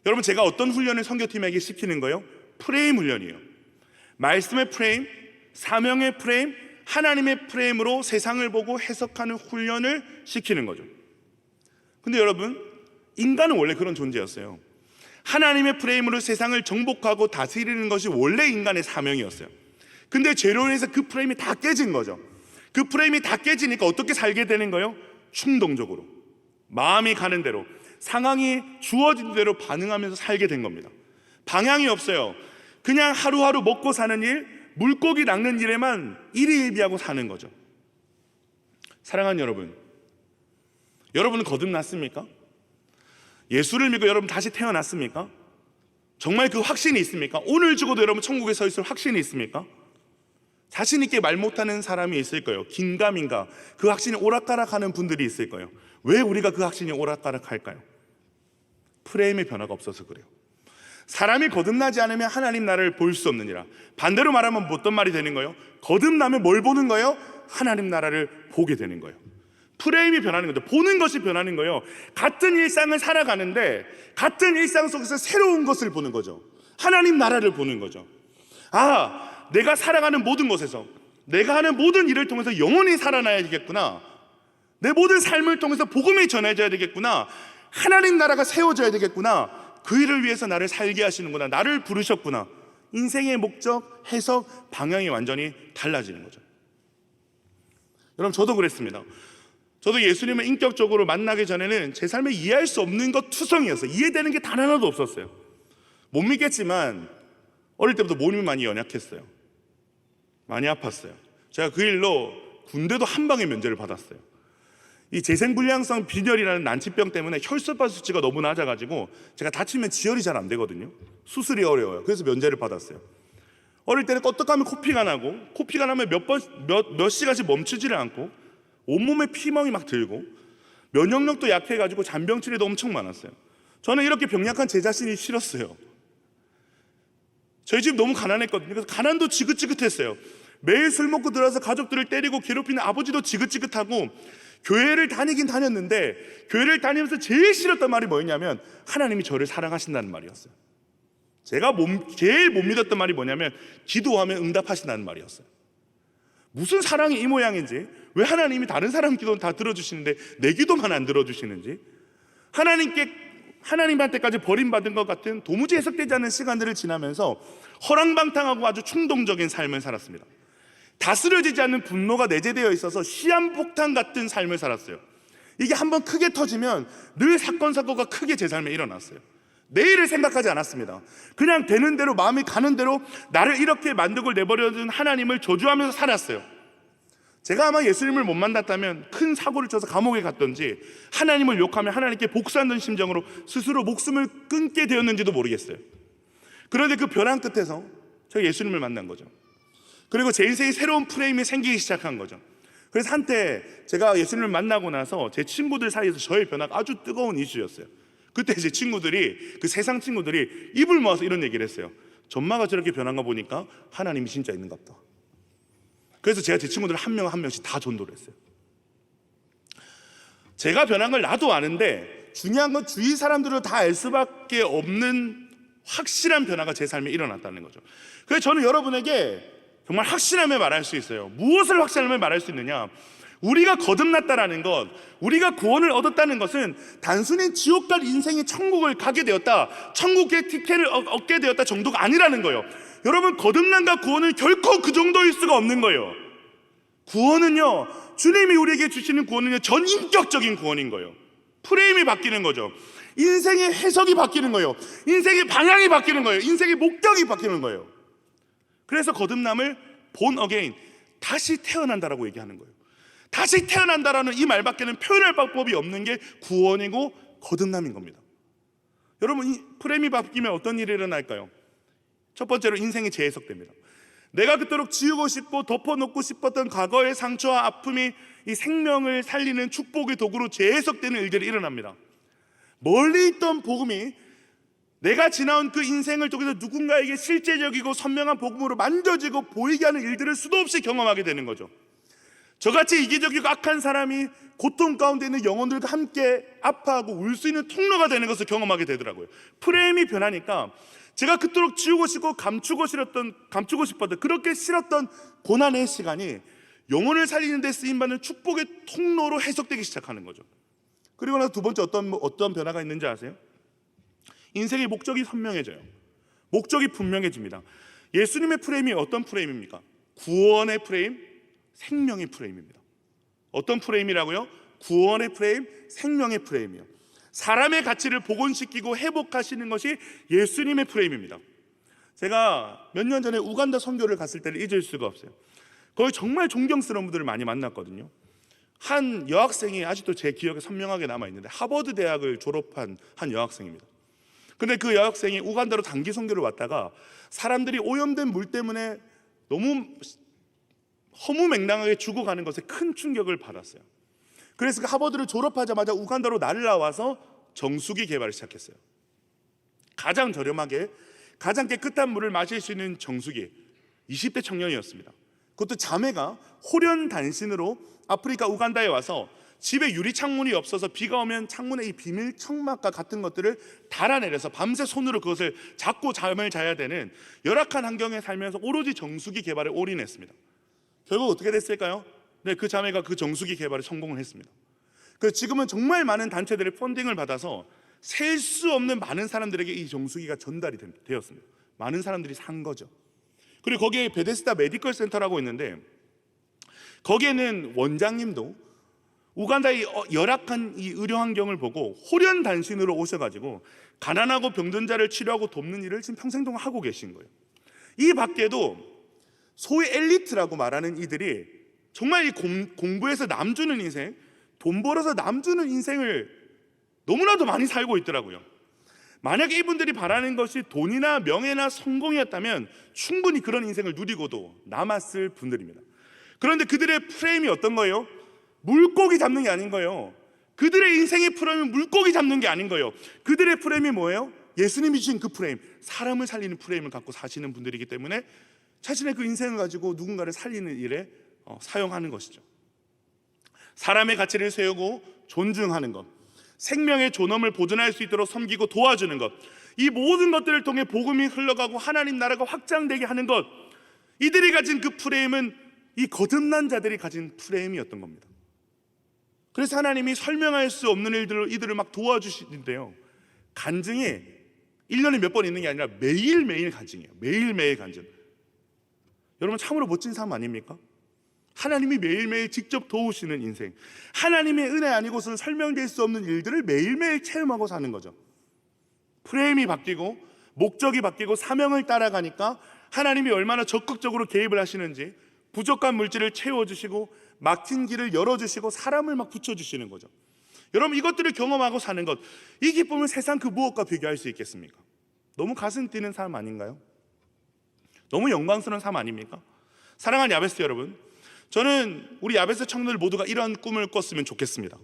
여러분, 제가 어떤 훈련을 선교팀에게 시키는 거예요? 프레임 훈련이에요. 말씀의 프레임, 사명의 프레임, 하나님의 프레임으로 세상을 보고 해석하는 훈련을 시키는 거죠. 근데 여러분, 인간은 원래 그런 존재였어요. 하나님의 프레임으로 세상을 정복하고 다스리는 것이 원래 인간의 사명이었어요. 근데 죄로 인해서 그 프레임이 다 깨진 거죠. 그 프레임이 다 깨지니까 어떻게 살게 되는 거예요? 충동적으로, 마음이 가는 대로, 상황이 주어진 대로 반응하면서 살게 된 겁니다. 방향이 없어요. 그냥 하루하루 먹고 사는 일, 물고기 낚는 일에만 일희일비하고 사는 거죠. 사랑하는 여러분, 여러분은 거듭났습니까? 예수를 믿고 여러분 다시 태어났습니까? 정말 그 확신이 있습니까? 오늘 죽어도 여러분 천국에 서 있을 확신이 있습니까? 자신 있게 말 못하는 사람이 있을 거예요. 긴가민가 그 확신이 오락가락하는 분들이 있을 거예요. 왜 우리가 그 확신이 오락가락할까요? 프레임의 변화가 없어서 그래요. 사람이 거듭나지 않으면 하나님 나라를 볼 수 없느니라. 반대로 말하면 어떤 말이 되는 거예요? 거듭나면 뭘 보는 거예요? 하나님 나라를 보게 되는 거예요. 프레임이 변하는 거죠. 보는 것이 변하는 거예요. 같은 일상을 살아가는데 같은 일상 속에서 새로운 것을 보는 거죠. 하나님 나라를 보는 거죠. 아, 내가 살아가는 모든 곳에서, 내가 하는 모든 일을 통해서 영원히 살아나야 되겠구나. 내 모든 삶을 통해서 복음이 전해져야 되겠구나. 하나님 나라가 세워져야 되겠구나. 그 일을 위해서 나를 살게 하시는구나. 나를 부르셨구나. 인생의 목적, 해석, 방향이 완전히 달라지는 거죠. 여러분, 저도 그랬습니다. 저도 예수님을 인격적으로 만나기 전에는 제 삶에 이해할 수 없는 것 투성이었어요. 이해되는 게 단 하나도 없었어요. 못 믿겠지만 어릴 때부터 몸이 많이 연약했어요. 많이 아팠어요. 제가 그 일로 군대도 한 방에 면제를 받았어요. 이 재생불량성 빈혈이라는 난치병 때문에 혈소판 수치가 너무 낮아가지고 제가 다치면 지혈이 잘 안 되거든요. 수술이 어려워요. 그래서 면제를 받았어요. 어릴 때는 껐떡하면 코피가 나고, 코피가 나면 몇 시간씩 멈추지를 않고, 온몸에 피멍이 막 들고, 면역력도 약해가지고 잔병 치레도 엄청 많았어요. 저는 이렇게 병약한 제 자신이 싫었어요. 저희 집 너무 가난했거든요. 그래서 가난도 지긋지긋했어요. 매일 술 먹고 들어와서 가족들을 때리고 괴롭히는 아버지도 지긋지긋하고, 교회를 다니긴 다녔는데 교회를 다니면서 제일 싫었던 말이 뭐였냐면 하나님이 저를 사랑하신다는 말이었어요. 제가 제일 못 믿었던 말이 뭐냐면 기도하면 응답하신다는 말이었어요. 무슨 사랑이 이 모양인지, 왜 하나님이 다른 사람 기도는 다 들어주시는데 내 기도만 안 들어주시는지, 하나님한테까지 버림받은 것 같은 도무지 해석되지 않는 시간들을 지나면서 허랑방탕하고 아주 충동적인 삶을 살았습니다. 다스려지지 않는 분노가 내재되어 있어서 시한폭탄 같은 삶을 살았어요. 이게 한번 크게 터지면 늘 사건 사고가 크게 제 삶에 일어났어요. 내일을 생각하지 않았습니다. 그냥 되는 대로, 마음이 가는 대로 나를 이렇게 만들고 내버려둔 하나님을 저주하면서 살았어요. 제가 아마 예수님을 못 만났다면 큰 사고를 쳐서 감옥에 갔던지, 하나님을 욕하며 하나님께 복수하는 심정으로 스스로 목숨을 끊게 되었는지도 모르겠어요. 그런데 그 변화 끝에서 제가 예수님을 만난 거죠. 그리고 제 인생에 새로운 프레임이 생기기 시작한 거죠. 그래서 한때 제가 예수님을 만나고 나서 제 친구들 사이에서 저의 변화가 아주 뜨거운 이슈였어요. 그때 제 친구들이, 그 세상 친구들이 입을 모아서 이런 얘기를 했어요. 전마가 저렇게 변한 거 보니까 하나님이 진짜 있는가 보다. 그래서 제가 제 친구들 한 명 한 명씩 다 전도를 했어요. 제가 변한 걸 나도 아는데 중요한 건 주위 사람들을 다 알 수밖에 없는 확실한 변화가 제 삶에 일어났다는 거죠. 그래서 저는 여러분에게 정말 확실함을 말할 수 있어요. 무엇을 확실함을 말할 수 있느냐? 우리가 거듭났다라는 것, 우리가 구원을 얻었다는 것은 단순히 지옥 갈 인생이 천국을 가게 되었다, 천국의 티켓을 얻게 되었다 정도가 아니라는 거예요. 여러분, 거듭남과 구원은 결코 그 정도일 수가 없는 거예요. 구원은요, 주님이 우리에게 주시는 구원은요, 전인격적인 구원인 거예요. 프레임이 바뀌는 거죠. 인생의 해석이 바뀌는 거예요. 인생의 방향이 바뀌는 거예요. 인생의 목적이 바뀌는 거예요. 그래서 거듭남을 born again, 다시 태어난다라고 얘기하는 거예요. 다시 태어난다라는 이 말밖에는 표현할 방법이 없는 게 구원이고 거듭남인 겁니다. 여러분, 이 프레임이 바뀌면 어떤 일이 일어날까요? 첫 번째로 인생이 재해석됩니다. 내가 그토록 지우고 싶고 덮어놓고 싶었던 과거의 상처와 아픔이 이 생명을 살리는 축복의 도구로 재해석되는 일들이 일어납니다. 멀리 있던 복음이 내가 지나온 그 인생을 통해서 누군가에게 실제적이고 선명한 복음으로 만져지고 보이게 하는 일들을 수도 없이 경험하게 되는 거죠. 저같이 이기적이고 악한 사람이 고통 가운데 있는 영혼들과 함께 아파하고 울 수 있는 통로가 되는 것을 경험하게 되더라고요. 프레임이 변하니까 제가 그토록 지우고 싶고 감추고 싶었던 그렇게 싫었던 고난의 시간이 영혼을 살리는 데 쓰임받는 축복의 통로로 해석되기 시작하는 거죠. 그리고 나서 두 번째 어떤 변화가 있는지 아세요? 인생의 목적이 선명해져요. 목적이 분명해집니다. 예수님의 프레임이 어떤 프레임입니까? 구원의 프레임, 생명의 프레임입니다. 어떤 프레임이라고요? 구원의 프레임, 생명의 프레임이요. 사람의 가치를 복원시키고 회복하시는 것이 예수님의 프레임입니다. 제가 몇 년 전에 우간다 선교를 갔을 때를 잊을 수가 없어요. 거기 정말 존경스러운 분들을 많이 만났거든요. 한 여학생이 아직도 제 기억에 선명하게 남아있는데 하버드 대학을 졸업한 한 여학생입니다. 근데 그 여학생이 우간다로 단기 선교를 왔다가 사람들이 오염된 물 때문에 너무 허무맹랑하게 죽어가는 것에 큰 충격을 받았어요. 그래서 그 하버드를 졸업하자마자 우간다로 날라와서 정수기 개발을 시작했어요. 가장 저렴하게 가장 깨끗한 물을 마실 수 있는 정수기, 20대 청년이었습니다. 그것도 자매가 호련단신으로 아프리카 우간다에 와서 집에 유리 창문이 없어서 비가 오면 창문에 이 비밀 청막과 같은 것들을 달아내려서 밤새 손으로 그것을 잡고 잠을 자야 되는 열악한 환경에 살면서 오로지 정수기 개발에 올인했습니다. 결국 어떻게 됐을까요? 네, 그 자매가 그 정수기 개발에 성공을 했습니다. 그래서 지금은 정말 많은 단체들의 펀딩을 받아서 셀 수 없는 많은 사람들에게 이 정수기가 전달이 되었습니다. 많은 사람들이 산 거죠. 그리고 거기에 베데스다 메디컬 센터라고 있는데 거기에는 원장님도 우간다의 열악한 이 의료 환경을 보고 호련단신으로 오셔가지고 가난하고 병든 자를 치료하고 돕는 일을 지금 평생 동안 하고 계신 거예요. 이 밖에도 소위 엘리트라고 말하는 이들이 정말 이 공부해서 남 주는 인생, 돈 벌어서 남 주는 인생을 너무나도 많이 살고 있더라고요. 만약에 이분들이 바라는 것이 돈이나 명예나 성공이었다면 충분히 그런 인생을 누리고도 남았을 분들입니다. 그런데 그들의 프레임이 어떤 거예요? 물고기 잡는 게 아닌 거예요. 그들의 인생의 프레임은 물고기 잡는 게 아닌 거예요. 그들의 프레임이 뭐예요? 예수님이 주신 그 프레임, 사람을 살리는 프레임을 갖고 사시는 분들이기 때문에 자신의 그 인생을 가지고 누군가를 살리는 일에 사용하는 것이죠. 사람의 가치를 세우고 존중하는 것, 생명의 존엄을 보존할 수 있도록 섬기고 도와주는 것, 이 모든 것들을 통해 복음이 흘러가고 하나님 나라가 확장되게 하는 것, 이들이 가진 그 프레임은 이 거듭난 자들이 가진 프레임이었던 겁니다. 그래서 하나님이 설명할 수 없는 일들로 이들을 막 도와주시는데요, 간증이 1년에 몇 번 있는 게 아니라 매일매일 간증이에요. 매일매일 간증. 여러분 참으로 멋진 삶 아닙니까? 하나님이 매일매일 직접 도우시는 인생, 하나님의 은혜 아니고서는 설명될 수 없는 일들을 매일매일 체험하고 사는 거죠. 프레임이 바뀌고 목적이 바뀌고 사명을 따라가니까 하나님이 얼마나 적극적으로 개입을 하시는지, 부족한 물질을 채워주시고 막힌 길을 열어주시고 사람을 막 붙여주시는 거죠. 여러분 이것들을 경험하고 사는 것, 이 기쁨을 세상 그 무엇과 비교할 수 있겠습니까? 너무 가슴 뛰는 삶 아닌가요? 너무 영광스러운 삶 아닙니까? 사랑하는 야베스 여러분, 저는 우리 야베스 청년들 모두가 이런 꿈을 꿨으면 좋겠습니다.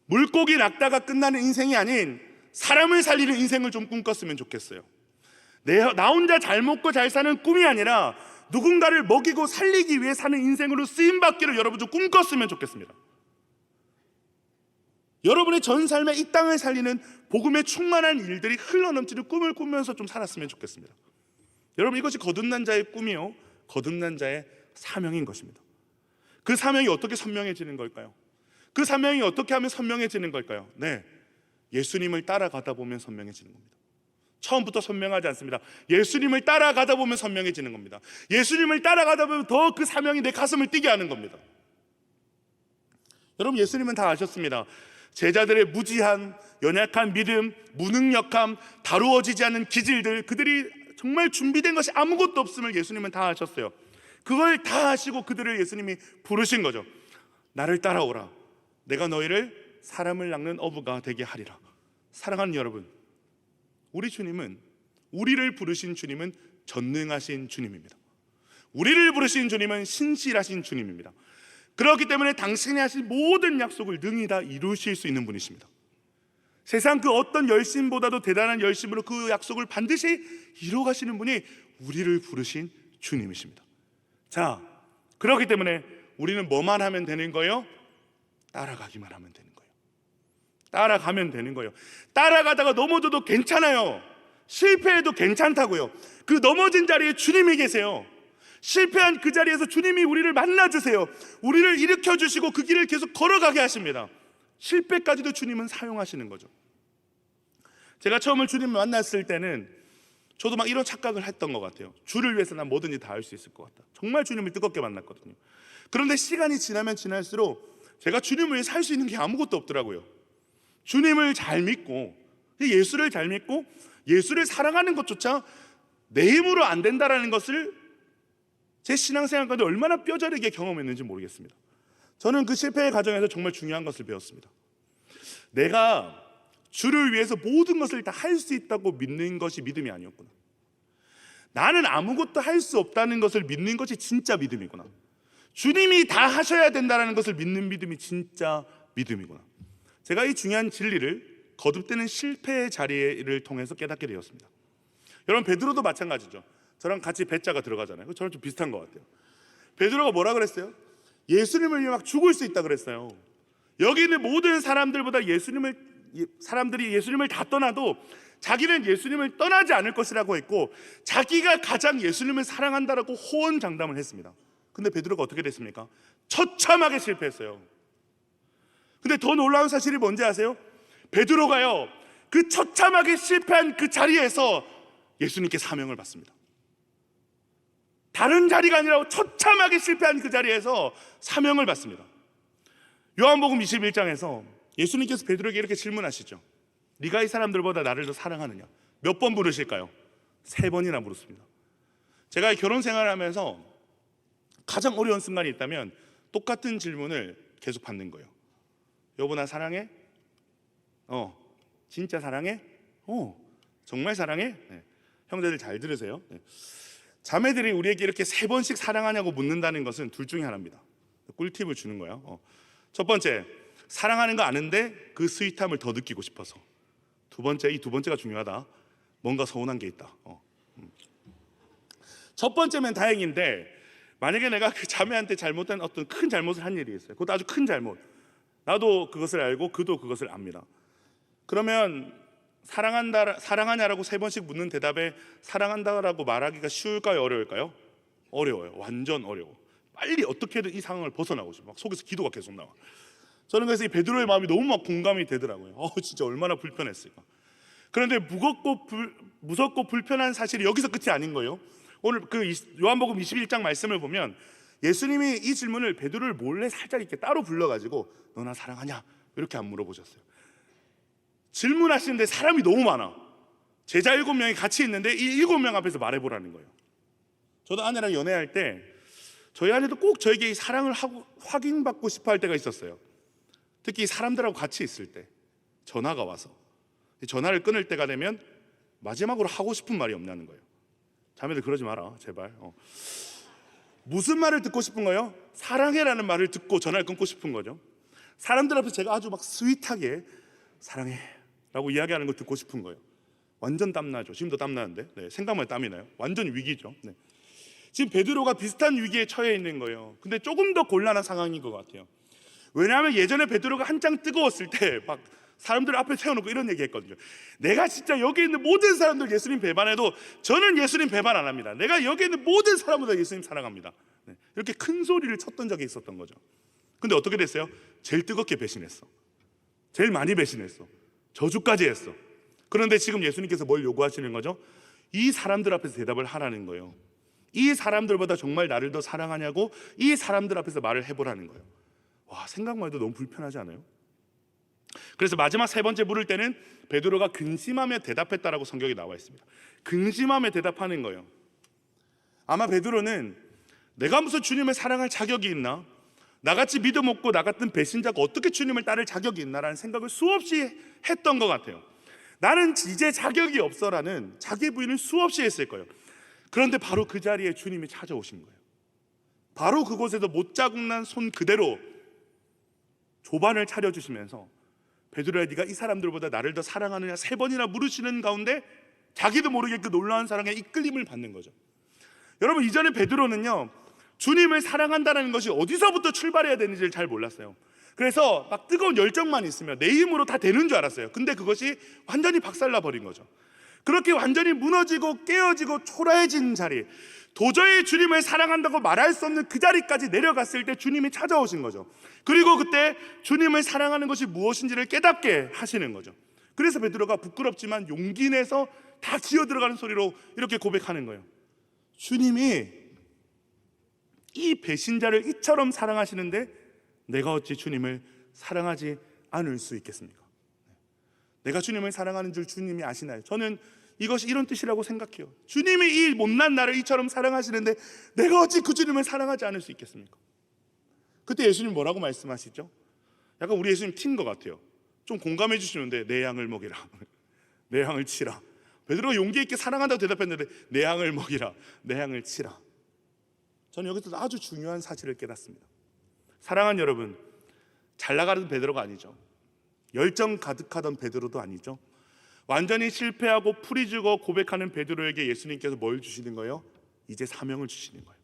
물고기 낚다가 끝나는 인생이 아닌 사람을 살리는 인생을 좀 꿈꿨으면 좋겠어요. 나 혼자 잘 먹고 잘 사는 꿈이 아니라 누군가를 먹이고 살리기 위해 사는 인생으로 쓰임받기를 여러분 좀 꿈꿨으면 좋겠습니다. 여러분의 전 삶에 이 땅을 살리는 복음의 충만한 일들이 흘러넘치는 꿈을 꾸면서 좀 살았으면 좋겠습니다. 여러분 이것이 거듭난 자의 꿈이요, 거듭난 자의 사명인 것입니다. 그 사명이 어떻게 선명해지는 걸까요? 그 사명이 어떻게 하면 선명해지는 걸까요? 네, 예수님을 따라가다 보면 선명해지는 겁니다. 처음부터 선명하지 않습니다. 예수님을 따라가다 보면 선명해지는 겁니다. 예수님을 따라가다 보면 더 그 사명이 내 가슴을 뛰게 하는 겁니다. 여러분 예수님은 다 아셨습니다. 제자들의 무지한, 연약한 믿음, 무능력함, 다루어지지 않은 기질들, 그들이 정말 준비된 것이 아무것도 없음을 예수님은 다 아셨어요. 그걸 다 아시고 그들을 예수님이 부르신 거죠. 나를 따라오라. 내가 너희를 사람을 낚는 어부가 되게 하리라. 사랑하는 여러분, 우리 주님은, 우리를 부르신 주님은 전능하신 주님입니다. 우리를 부르신 주님은 신실하신 주님입니다. 그렇기 때문에 당신이 하신 모든 약속을 능히 다 이루실 수 있는 분이십니다. 세상 그 어떤 열심보다도 대단한 열심으로 그 약속을 반드시 이루어가시는 분이 우리를 부르신 주님이십니다. 자, 그렇기 때문에 우리는 뭐만 하면 되는 거예요? 따라가기만 하면 되는 거예요. 따라가면 되는 거예요. 따라가다가 넘어져도 괜찮아요. 실패해도 괜찮다고요. 그 넘어진 자리에 주님이 계세요. 실패한 그 자리에서 주님이 우리를 만나주세요. 우리를 일으켜주시고 그 길을 계속 걸어가게 하십니다. 실패까지도 주님은 사용하시는 거죠. 제가 처음에 주님을 만났을 때는 저도 막 이런 착각을 했던 것 같아요. 주를 위해서 난 뭐든지 다 할 수 있을 것 같다. 정말 주님을 뜨겁게 만났거든요. 그런데 시간이 지나면 지날수록 제가 주님을 위해 살 수 있는 게 아무것도 없더라고요. 주님을 잘 믿고, 예수를 잘 믿고 예수를 사랑하는 것조차 내 힘으로 안 된다라는 것을 제 신앙생활 가운데 얼마나 뼈저리게 경험했는지 모르겠습니다. 저는 그 실패의 과정에서 정말 중요한 것을 배웠습니다. 내가 주를 위해서 모든 것을 다 할 수 있다고 믿는 것이 믿음이 아니었구나. 나는 아무것도 할 수 없다는 것을 믿는 것이 진짜 믿음이구나. 주님이 다 하셔야 된다는 것을 믿는 믿음이 진짜 믿음이구나. 제가 이 중요한 진리를 거듭되는 실패의 자리를 통해서 깨닫게 되었습니다. 여러분, 베드로도 마찬가지죠. 저랑 같이 배자가 들어가잖아요. 저랑 좀 비슷한 것 같아요. 베드로가 뭐라 그랬어요? 예수님을 위해 막 죽을 수 있다 그랬어요. 여기 있는 모든 사람들보다 사람들이 예수님을 다 떠나도 자기는 예수님을 떠나지 않을 것이라고 했고, 자기가 가장 예수님을 사랑한다라고 호언장담을 했습니다. 근데 베드로가 어떻게 됐습니까? 처참하게 실패했어요. 근데 더 놀라운 사실이 뭔지 아세요? 베드로가요, 그 처참하게 실패한 그 자리에서 예수님께 사명을 받습니다. 다른 자리가 아니라 처참하게 실패한 그 자리에서 사명을 받습니다. 요한복음 21장에서 예수님께서 베드로에게 이렇게 질문하시죠. 네가 이 사람들보다 나를 더 사랑하느냐? 몇 번 물으실까요? 3번이나 물었습니다. 제가 결혼 생활을 하면서 가장 어려운 순간이 있다면 똑같은 질문을 계속 받는 거예요. 여보, 나 사랑해? 진짜 사랑해? 정말 사랑해? 네. 형제들 잘 들으세요. 네. 자매들이 우리에게 이렇게 3번씩 사랑하냐고 묻는다는 것은 둘 중에 하나입니다. 꿀팁을 주는 거예요. 첫 번째, 사랑하는 거 아는데 그 스윗함을 더 느끼고 싶어서. 두 번째, 이 두 번째가 중요하다. 뭔가 서운한 게 있다. 첫 번째면 다행인데, 만약에 내가 그 자매한테 잘못된 어떤 큰 잘못을 한 일이 있어요. 그것도 아주 큰 잘못. 나도 그것을 알고 그도 그것을 압니다. 그러면 사랑하냐라고 3번씩 묻는 대답에 사랑한다라고 말하기가 쉬울까요? 어려울까요? 어려워요. 완전 어려워. 빨리 어떻게든 이 상황을 벗어나고 싶어. 막 속에서 기도가 계속 나와. 저는 그래서 이 베드로의 마음이 너무 막 공감이 되더라고요. 진짜 얼마나 불편했을까. 그런데 무섭고 불편한 사실이 여기서 끝이 아닌 거예요. 오늘 그 요한복음 21장 말씀을 보면 예수님이 이 질문을 베드로를 몰래 살짝 이렇게 따로 불러가지고 너 나 사랑하냐? 이렇게 안 물어보셨어요. 질문하시는데 사람이 너무 많아. 제자 7명이 같이 있는데 이 7명 앞에서 말해보라는 거예요. 저도 아내랑 연애할 때 저희 아내도 꼭 저에게 이 사랑을 확인받고 싶어 할 때가 있었어요. 특히 사람들하고 같이 있을 때 전화가 와서 전화를 끊을 때가 되면 마지막으로 하고 싶은 말이 없냐는 거예요. 자매들 그러지 마라 제발. 무슨 말을 듣고 싶은 거예요? 사랑해라는 말을 듣고 전화를 끊고 싶은 거죠. 사람들 앞에서 제가 아주 막 스윗하게 사랑해 라고 이야기하는 걸 듣고 싶은 거예요. 완전 땀나죠. 지금도 땀나는데 생각만 해도 땀이 나요. 완전 위기죠. 지금 베드로가 비슷한 위기에 처해 있는 거예요. 근데 조금 더 곤란한 상황인 것 같아요. 왜냐하면 예전에 베드로가 한창 뜨거웠을 때 막 사람들 앞에 세워놓고 이런 얘기 했거든요. 내가 진짜 여기 있는 모든 사람들 예수님 배반해도 저는 예수님 배반 안 합니다. 내가 여기 있는 모든 사람보다 예수님 사랑합니다. 이렇게 큰 소리를 쳤던 적이 있었던 거죠. 근데 어떻게 됐어요? 제일 뜨겁게 배신했어. 제일 많이 배신했어. 저주까지 했어. 그런데 지금 예수님께서 뭘 요구하시는 거죠? 이 사람들 앞에서 대답을 하라는 거예요. 이 사람들보다 정말 나를 더 사랑하냐고 이 사람들 앞에서 말을 해보라는 거예요. 와, 생각만 해도 너무 불편하지 않아요? 그래서 마지막 3번째 물을 때는 베드로가 근심하며 대답했다라고 성경에 나와 있습니다. 근심하며 대답하는 거예요. 아마 베드로는 내가 무슨 주님을 사랑할 자격이 있나? 나같이 믿음 없고 나 같은 배신자가 어떻게 주님을 따를 자격이 있나라는 생각을 수없이 했던 것 같아요. 나는 이제 자격이 없어라는 자기 부인을 수없이 했을 거예요. 그런데 바로 그 자리에 주님이 찾아오신 거예요. 바로 그곳에서 못 자국난 손 그대로 조반을 차려주시면서 베드로야, 네가 이 사람들보다 나를 더 사랑하느냐 3번이나 물으시는 가운데 자기도 모르게 그 놀라운 사랑에 이끌림을 받는 거죠. 여러분, 이전에 베드로는요 주님을 사랑한다는 것이 어디서부터 출발해야 되는지를 잘 몰랐어요. 그래서 막 뜨거운 열정만 있으면 내 힘으로 다 되는 줄 알았어요. 근데 그것이 완전히 박살나 버린 거죠. 그렇게 완전히 무너지고 깨어지고 초라해진 자리, 도저히 주님을 사랑한다고 말할 수 없는 그 자리까지 내려갔을 때 주님이 찾아오신 거죠. 그리고 그때 주님을 사랑하는 것이 무엇인지를 깨닫게 하시는 거죠. 그래서 베드로가 부끄럽지만 용기 내서 다 기어 들어가는 소리로 이렇게 고백하는 거예요. 주님이 이 배신자를 이처럼 사랑하시는데 내가 어찌 주님을 사랑하지 않을 수 있겠습니까? 내가 주님을 사랑하는 줄 주님이 아시나요? 저는 이것이 이런 뜻이라고 생각해요. 주님이 이 못난 나를 이처럼 사랑하시는데 내가 어찌 그 주님을 사랑하지 않을 수 있겠습니까? 그때 예수님 뭐라고 말씀하시죠? 약간 우리 예수님 튄 것 같아요. 좀 공감해 주시는데 내 양을 먹이라, 내 양을 치라. 베드로가 용기 있게 사랑한다고 대답했는데 내 양을 먹이라, 내 양을 치라. 저는 여기서 아주 중요한 사실을 깨닫습니다. 사랑하는 여러분, 잘 나가는 베드로가 아니죠. 열정 가득하던 베드로도 아니죠. 완전히 실패하고 풀이 죽어 고백하는 베드로에게 예수님께서 뭘 주시는 거예요? 이제 사명을 주시는 거예요.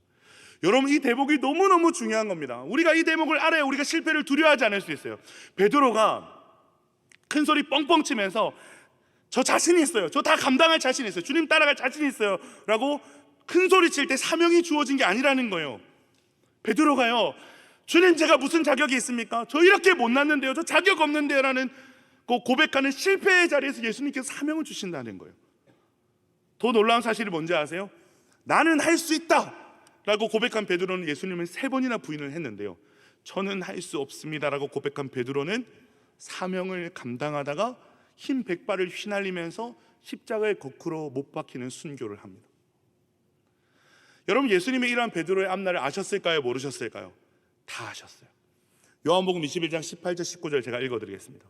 여러분, 이 대목이 너무너무 중요한 겁니다. 우리가 이 대목을 알아야 우리가 실패를 두려워하지 않을 수 있어요. 베드로가 큰 소리 뻥뻥 치면서 저 자신 있어요, 저 다 감당할 자신 있어요, 주님 따라갈 자신 있어요 라고 큰 소리 칠 때 사명이 주어진 게 아니라는 거예요. 베드로가요, 주님 제가 무슨 자격이 있습니까? 저 이렇게 못났는데요, 저 자격 없는데요 라는 고백하는 실패의 자리에서 예수님께서 사명을 주신다는 거예요. 더 놀라운 사실이 뭔지 아세요? 나는 할 수 있다 라고 고백한 베드로는 예수님을 3번이나 부인을 했는데요, 저는 할 수 없습니다 라고 고백한 베드로는 사명을 감당하다가 흰 백발을 휘날리면서 십자가에 거꾸로 못 박히는 순교를 합니다. 여러분, 예수님이 이러한 베드로의 앞날을 아셨을까요? 모르셨을까요? 다 아셨어요. 요한복음 21장 18절 19절 제가 읽어드리겠습니다.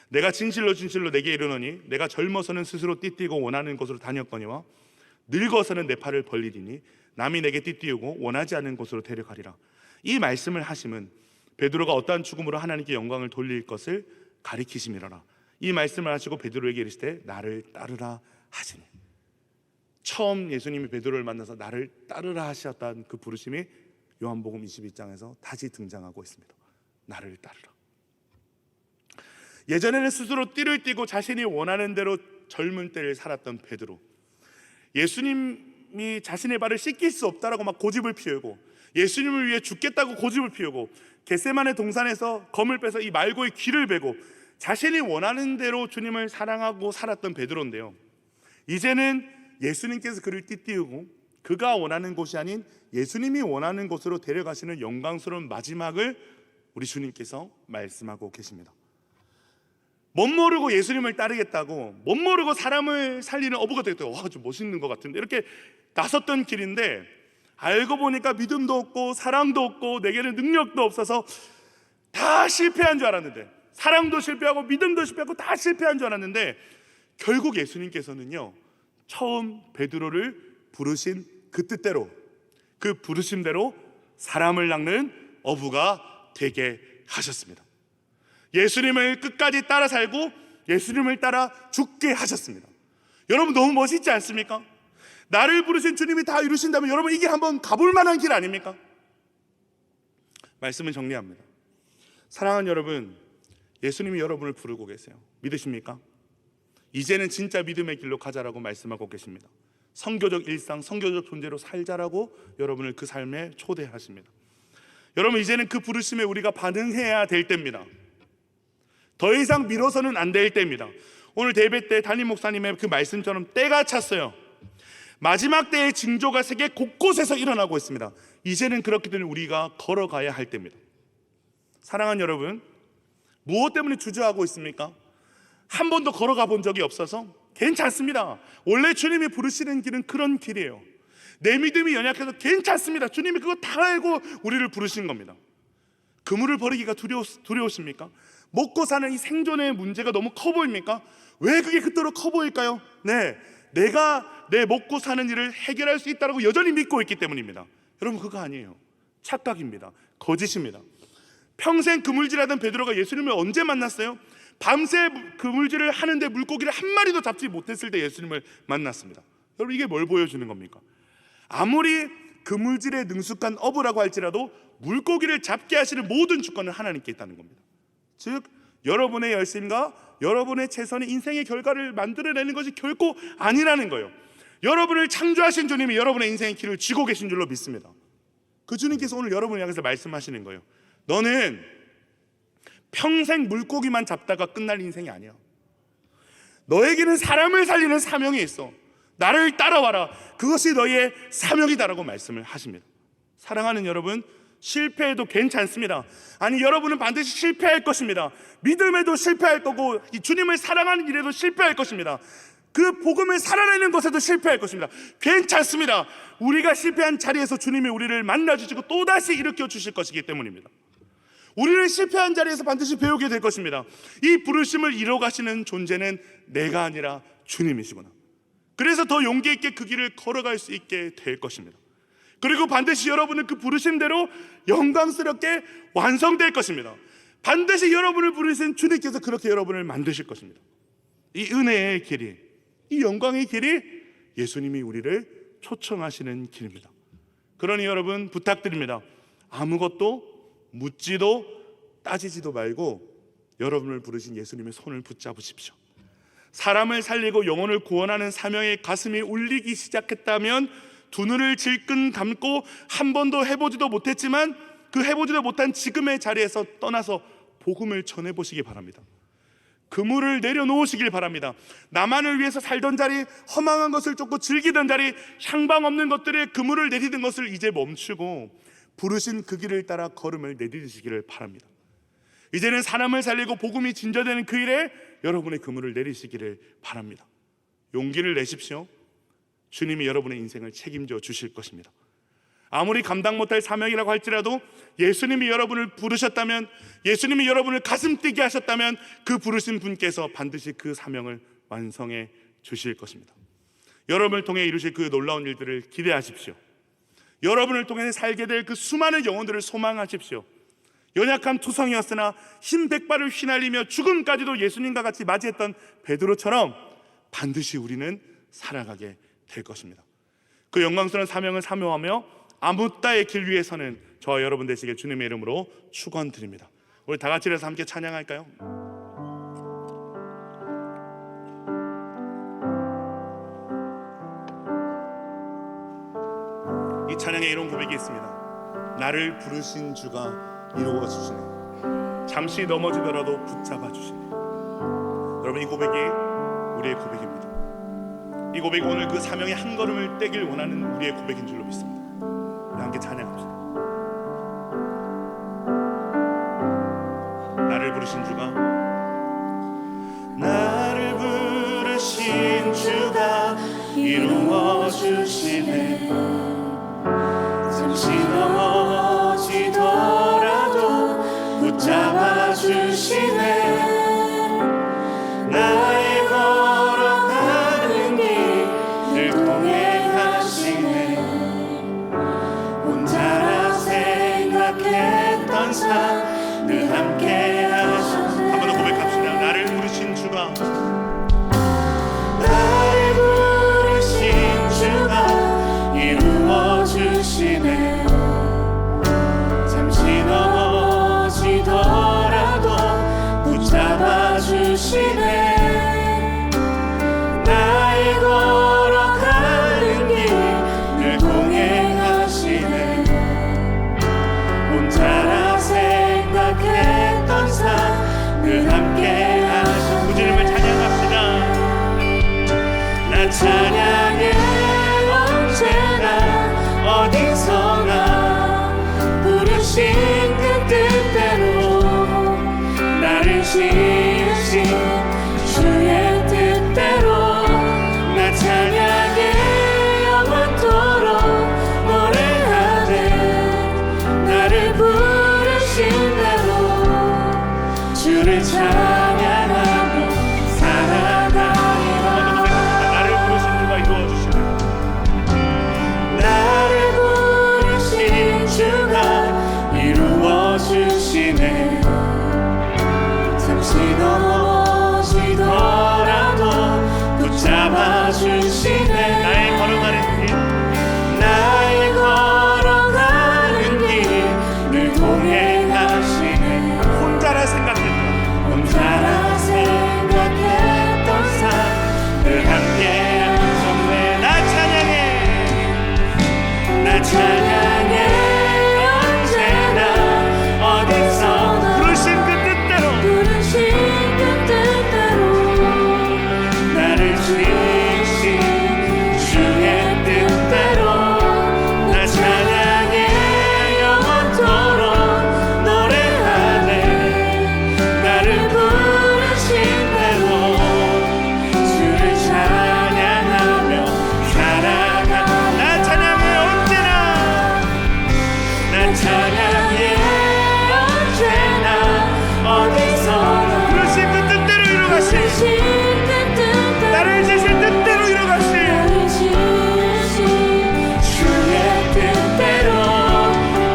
내가 진실로 진실로 내게 이르노니 내가 젊어서는 스스로 띠띠고 원하는 곳으로 다녔거니와 늙어서는 내 팔을 벌리리니 남이 내게 띠띠우고 원하지 않은 곳으로 데려가리라. 이 말씀을 하심은 베드로가 어떠한 죽음으로 하나님께 영광을 돌릴 것을 가리키심이라라. 이 말씀을 하시고 베드로에게 이르시되 나를 따르라 하시니, 처음 예수님이 베드로를 만나서 나를 따르라 하셨던 그 부르심이 요한복음 22장에서 다시 등장하고 있습니다. 나를 따르라. 예전에는 스스로 띠를 띠고 자신이 원하는 대로 젊은 때를 살았던 베드로, 예수님이 자신의 발을 씻길 수 없다라고 막 고집을 피우고 예수님을 위해 죽겠다고 고집을 피우고 겟세마네 동산에서 검을 빼서 이 말고의 귀를 베고 자신이 원하는 대로 주님을 사랑하고 살았던 베드로인데요, 이제는 예수님께서 그를 띠띠우고 그가 원하는 곳이 아닌 예수님이 원하는 곳으로 데려가시는 영광스러운 마지막을 우리 주님께서 말씀하고 계십니다. 못 모르고 예수님을 따르겠다고, 못 모르고 사람을 살리는 어부가 되겠다고, 와, 좀 멋있는 것 같은데 이렇게 나섰던 길인데, 알고 보니까 믿음도 없고 사랑도 없고 내게는 능력도 없어서 다 실패한 줄 알았는데, 사랑도 실패하고 믿음도 실패하고 다 실패한 줄 알았는데, 결국 예수님께서는요, 처음 베드로를 부르신 그 뜻대로, 그 부르심대로 사람을 낚는 어부가 되게 하셨습니다. 예수님을 끝까지 따라 살고 예수님을 따라 죽게 하셨습니다. 여러분, 너무 멋있지 않습니까? 나를 부르신 주님이 다 이루신다면 여러분, 이게 한번 가볼 만한 길 아닙니까? 말씀을 정리합니다. 사랑하는 여러분, 예수님이 여러분을 부르고 계세요. 믿으십니까? 이제는 진짜 믿음의 길로 가자라고 말씀하고 계십니다. 선교적 일상, 선교적 존재로 살자라고 여러분을 그 삶에 초대하십니다. 여러분, 이제는 그 부르심에 우리가 반응해야 될 때입니다. 더 이상 미뤄서는 안 될 때입니다. 오늘 예배 때 담임 목사님의 그 말씀처럼 때가 찼어요. 마지막 때의 징조가 세계 곳곳에서 일어나고 있습니다. 이제는 그렇기 때문에 우리가 걸어가야 할 때입니다. 사랑하는 여러분, 무엇 때문에 주저하고 있습니까? 한 번도 걸어가 본 적이 없어서 괜찮습니다. 원래 주님이 부르시는 길은 그런 길이에요. 내 믿음이 연약해서 괜찮습니다. 주님이 그거 다 알고 우리를 부르신 겁니다. 그물을 버리기가 두려우십니까? 먹고 사는 이 생존의 문제가 너무 커 보입니까? 왜 그게 그토록 커 보일까요? 네, 내가 내 먹고 사는 일을 해결할 수 있다고 여전히 믿고 있기 때문입니다. 여러분, 그거 아니에요. 착각입니다. 거짓입니다. 평생 그물질하던 베드로가 예수님을 언제 만났어요? 밤새 그물질을 하는데 물고기를 한 마리도 잡지 못했을 때 예수님을 만났습니다. 여러분, 이게 뭘 보여주는 겁니까? 아무리 그물질에 능숙한 어부라고 할지라도 물고기를 잡게 하시는 모든 주권은 하나님께 있다는 겁니다. 즉, 여러분의 열심과 여러분의 최선이 인생의 결과를 만들어내는 것이 결코 아니라는 거예요. 여러분을 창조하신 주님이 여러분의 인생의 길을 쥐고 계신 줄로 믿습니다. 그 주님께서 오늘 여러분을 향해서 말씀하시는 거예요. 너는 평생 물고기만 잡다가 끝날 인생이 아니야. 너에게는 사람을 살리는 사명이 있어. 나를 따라와라. 그것이 너의 사명이다라고 말씀을 하십니다. 사랑하는 여러분, 실패해도 괜찮습니다. 아니, 여러분은 반드시 실패할 것입니다. 믿음에도 실패할 거고, 이 주님을 사랑하는 일에도 실패할 것입니다. 그 복음을 살아내는 것에도 실패할 것입니다. 괜찮습니다. 우리가 실패한 자리에서 주님이 우리를 만나주시고 또다시 일으켜 주실 것이기 때문입니다. 우리는 실패한 자리에서 반드시 배우게 될 것입니다. 이 부르심을 이뤄가시는 존재는 내가 아니라 주님이시구나. 그래서 더 용기 있게 그 길을 걸어갈 수 있게 될 것입니다. 그리고 반드시 여러분은 그 부르심대로 영광스럽게 완성될 것입니다. 반드시 여러분을 부르신 주님께서 그렇게 여러분을 만드실 것입니다. 이 은혜의 길이, 이 영광의 길이 예수님이 우리를 초청하시는 길입니다. 그러니 여러분 부탁드립니다. 아무것도 묻지도 따지지도 말고 여러분을 부르신 예수님의 손을 붙잡으십시오. 사람을 살리고 영혼을 구원하는 사명에 가슴이 울리기 시작했다면 두 눈을 질끈 감고 한 번도 해보지도 못했지만 그 해보지도 못한 지금의 자리에서 떠나서 복음을 전해보시기 바랍니다. 그물을 내려놓으시길 바랍니다. 나만을 위해서 살던 자리, 허망한 것을 쫓고 즐기던 자리, 향방 없는 것들에 그물을 내리던 것을 이제 멈추고 부르신 그 길을 따라 걸음을 내디디시기를 바랍니다. 이제는 사람을 살리고 복음이 진전되는 그 일에 여러분의 그물을 내리시기를 바랍니다. 용기를 내십시오. 주님이 여러분의 인생을 책임져 주실 것입니다. 아무리 감당 못할 사명이라고 할지라도 예수님이 여러분을 부르셨다면, 예수님이 여러분을 가슴 뛰게 하셨다면 그 부르신 분께서 반드시 그 사명을 완성해 주실 것입니다. 여러분을 통해 이루실 그 놀라운 일들을 기대하십시오. 여러분을 통해 살게 될 그 수많은 영혼들을 소망하십시오. 연약한 투성이었으나 힘 백발을 휘날리며 죽음까지도 예수님과 같이 맞이했던 베드로처럼 반드시 우리는 살아가게 될 것입니다. 그 영광스러운 사명을 사모하며 아무따의 길 위에서는 저와 여러분 되시길 주님의 이름으로 축원드립니다. 우리 다 같이 일어서 함께 찬양할까요? 이 찬양에 이런 고백이 있습니다. 나를 부르신 주가 이루어 주시네. 잠시 넘어지더라도 붙잡아 주시네. 여러분, 이 고백이 우리의 고백입니다. 이 고백이 오늘 그 사명의 한 걸음을 떼길 원하는 우리의 고백인 줄로 믿습니다. 우리 함께 찬양합시다. 나를 부르신 주가, 나를 부르신 주가 이루어 주시네. 잠시 넘어지더라도 붙잡아 주시네. 나의 걸어가는 길 늘 동행하시네. 혼자라 생각했던 삶 늘 함께 하시네. 한 번 더 고백합시다. 나를 부르신 주가, 나를 부르신 주가 이루어 주시네. 잠시 넘어지더라도 붙잡아 주시네. 나의 걸어가는 길 늘 동행하시네. 혼자라 생각했던 삶 늘 함께 하시네. 그 주님을 찬양합시다. 나 찬양해 언제나 어디서나 부르신 그 뜻대로 나를 지으신 주의 뜻대로 나 찬양해 영원토록 노래하네. 나를 부르신 대로 주를 찬양하며 살아가리라. 나를 부르신 주가 이루어 찬양해 언제나 어디서나 부르신 그 뜻대로 나를 지으신 주의 뜻대로 나 찬양해 영원토록 노래하네 나를 부르신 대로 주를 찬양하며 살아가 나 찬양해 언제나 난 찬양해 언제나 어디서나 부르신 그 뜻대로 이루가신 나를 지신 뜻대로 이루가신 주의 뜻대로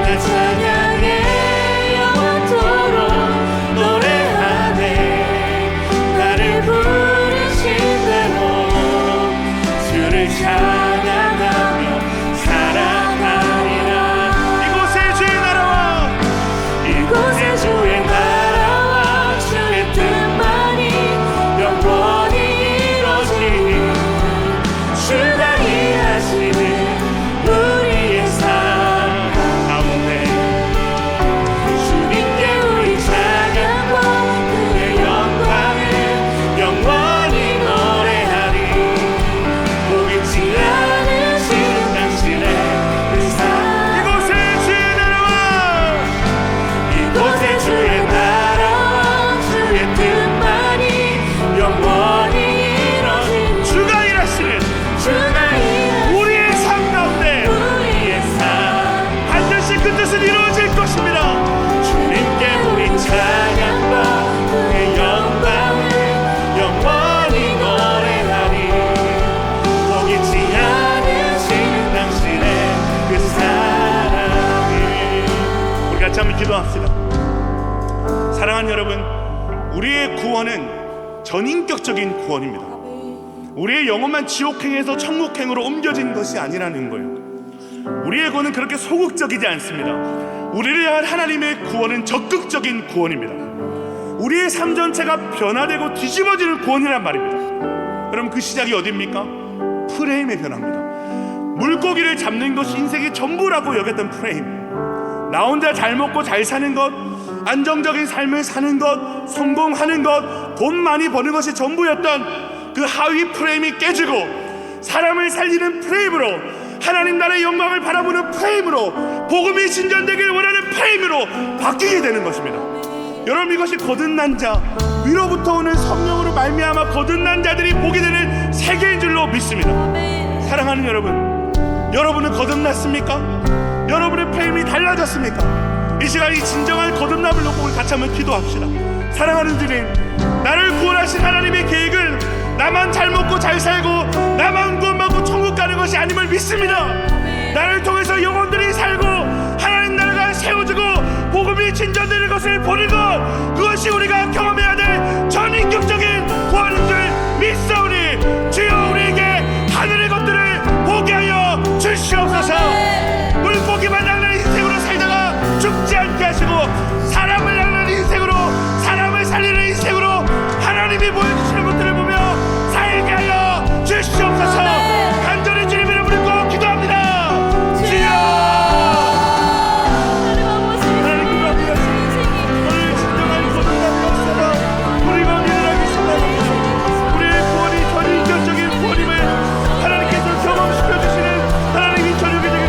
나 찬양해 영원토록 노래하네 나를 부르신 대로 주를 찬양하며 살아가리라 이곳에 주의 나라와 이곳에 주의 나라와 주의 뜻만이 영원히 이루어지니 주가 일하시는 우리의 삶 가운데 주님께 우리 찬양과 그의 영광을 영원히 노래하리 보이지 않으신 당신의 그 삶 이곳에 주의 나라와 이곳에 주의 나라와 주의 뜻만이 영원히 이루어진 주가 일하시는 주가 일하신 우리의 삶 가운데 우리의 삶 반드시 그 뜻은 이루어질 것입니다. 주님께 우리 찬양과 그의 영광을 영원히 노래하리 보이지 않으신 당신의 그 사랑을 우리 같이 한번 기도합시다. 사랑하는 여러분, 우리의 구원은 전인격적인 구원입니다. 우리의 영혼만 지옥행에서 천국행으로 옮겨진 것이 아니라는 거예요. 우리의 구원은 그렇게 소극적이지 않습니다. 우리를 향한 하나님의 구원은 적극적인 구원입니다. 우리의 삶 전체가 변화되고 뒤집어지는 구원이란 말입니다. 여러분, 그 시작이 어디입니까? 프레임의 변화입니다. 물고기를 잡는 것이 인생의 전부라고 여겼던 프레임, 나 혼자 잘 먹고 잘 사는 것, 안정적인 삶을 사는 것, 성공하는 것, 돈 많이 버는 것이 전부였던 그 하위 프레임이 깨지고 사람을 살리는 프레임으로, 하나님 나라의 영광을 바라보는 프레임으로, 복음이 진전되길 원하는 프레임으로 바뀌게 되는 것입니다. 여러분, 이것이 거듭난 자, 위로부터 오는 성령으로 말미암아 거듭난 자들이 보게 되는 세계인 줄로 믿습니다. 사랑하는 여러분, 여러분은 거듭났습니까? 여러분의 프레임이 달라졌습니까? 이 시간 이 진정한 거듭남을 놓고 우리 같이 한번 기도합시다. 사랑하는 주님, 나를 구원하신 하나님의 계획은 나만 잘 먹고 잘 살고 나만 구원받고 천국 가는 것이 아님을 믿습니다. 나를 통해서 영혼들이 살고 하나님 나라가 세워지고 복음이 진전되는 것을 보는 것, 그것이 우리가 경험해야 될 전인격적인 구원인 줄 믿사오니 주여 우리에게 하늘의 것들을 보게 하여 주시옵소서. 물고기만 낚는 인생으로 살다가 죽지 않게 하시고 사람을 낚는 인생으로, 사람을 살리는 인생으로 하나님이 보여주시는 것들을 보며 살게 하여 주시옵소서. 간절히 주님 이름으로 부르고 기도합니다. 주여, 하나님 기도합니다. 오늘 진정한 거듭남이 없어서 우리가 미안하겠습니다. 우리의 구원이 전인격적인 구원임을 하나님께서 경험시켜주시는 하나님이 저녁에 되게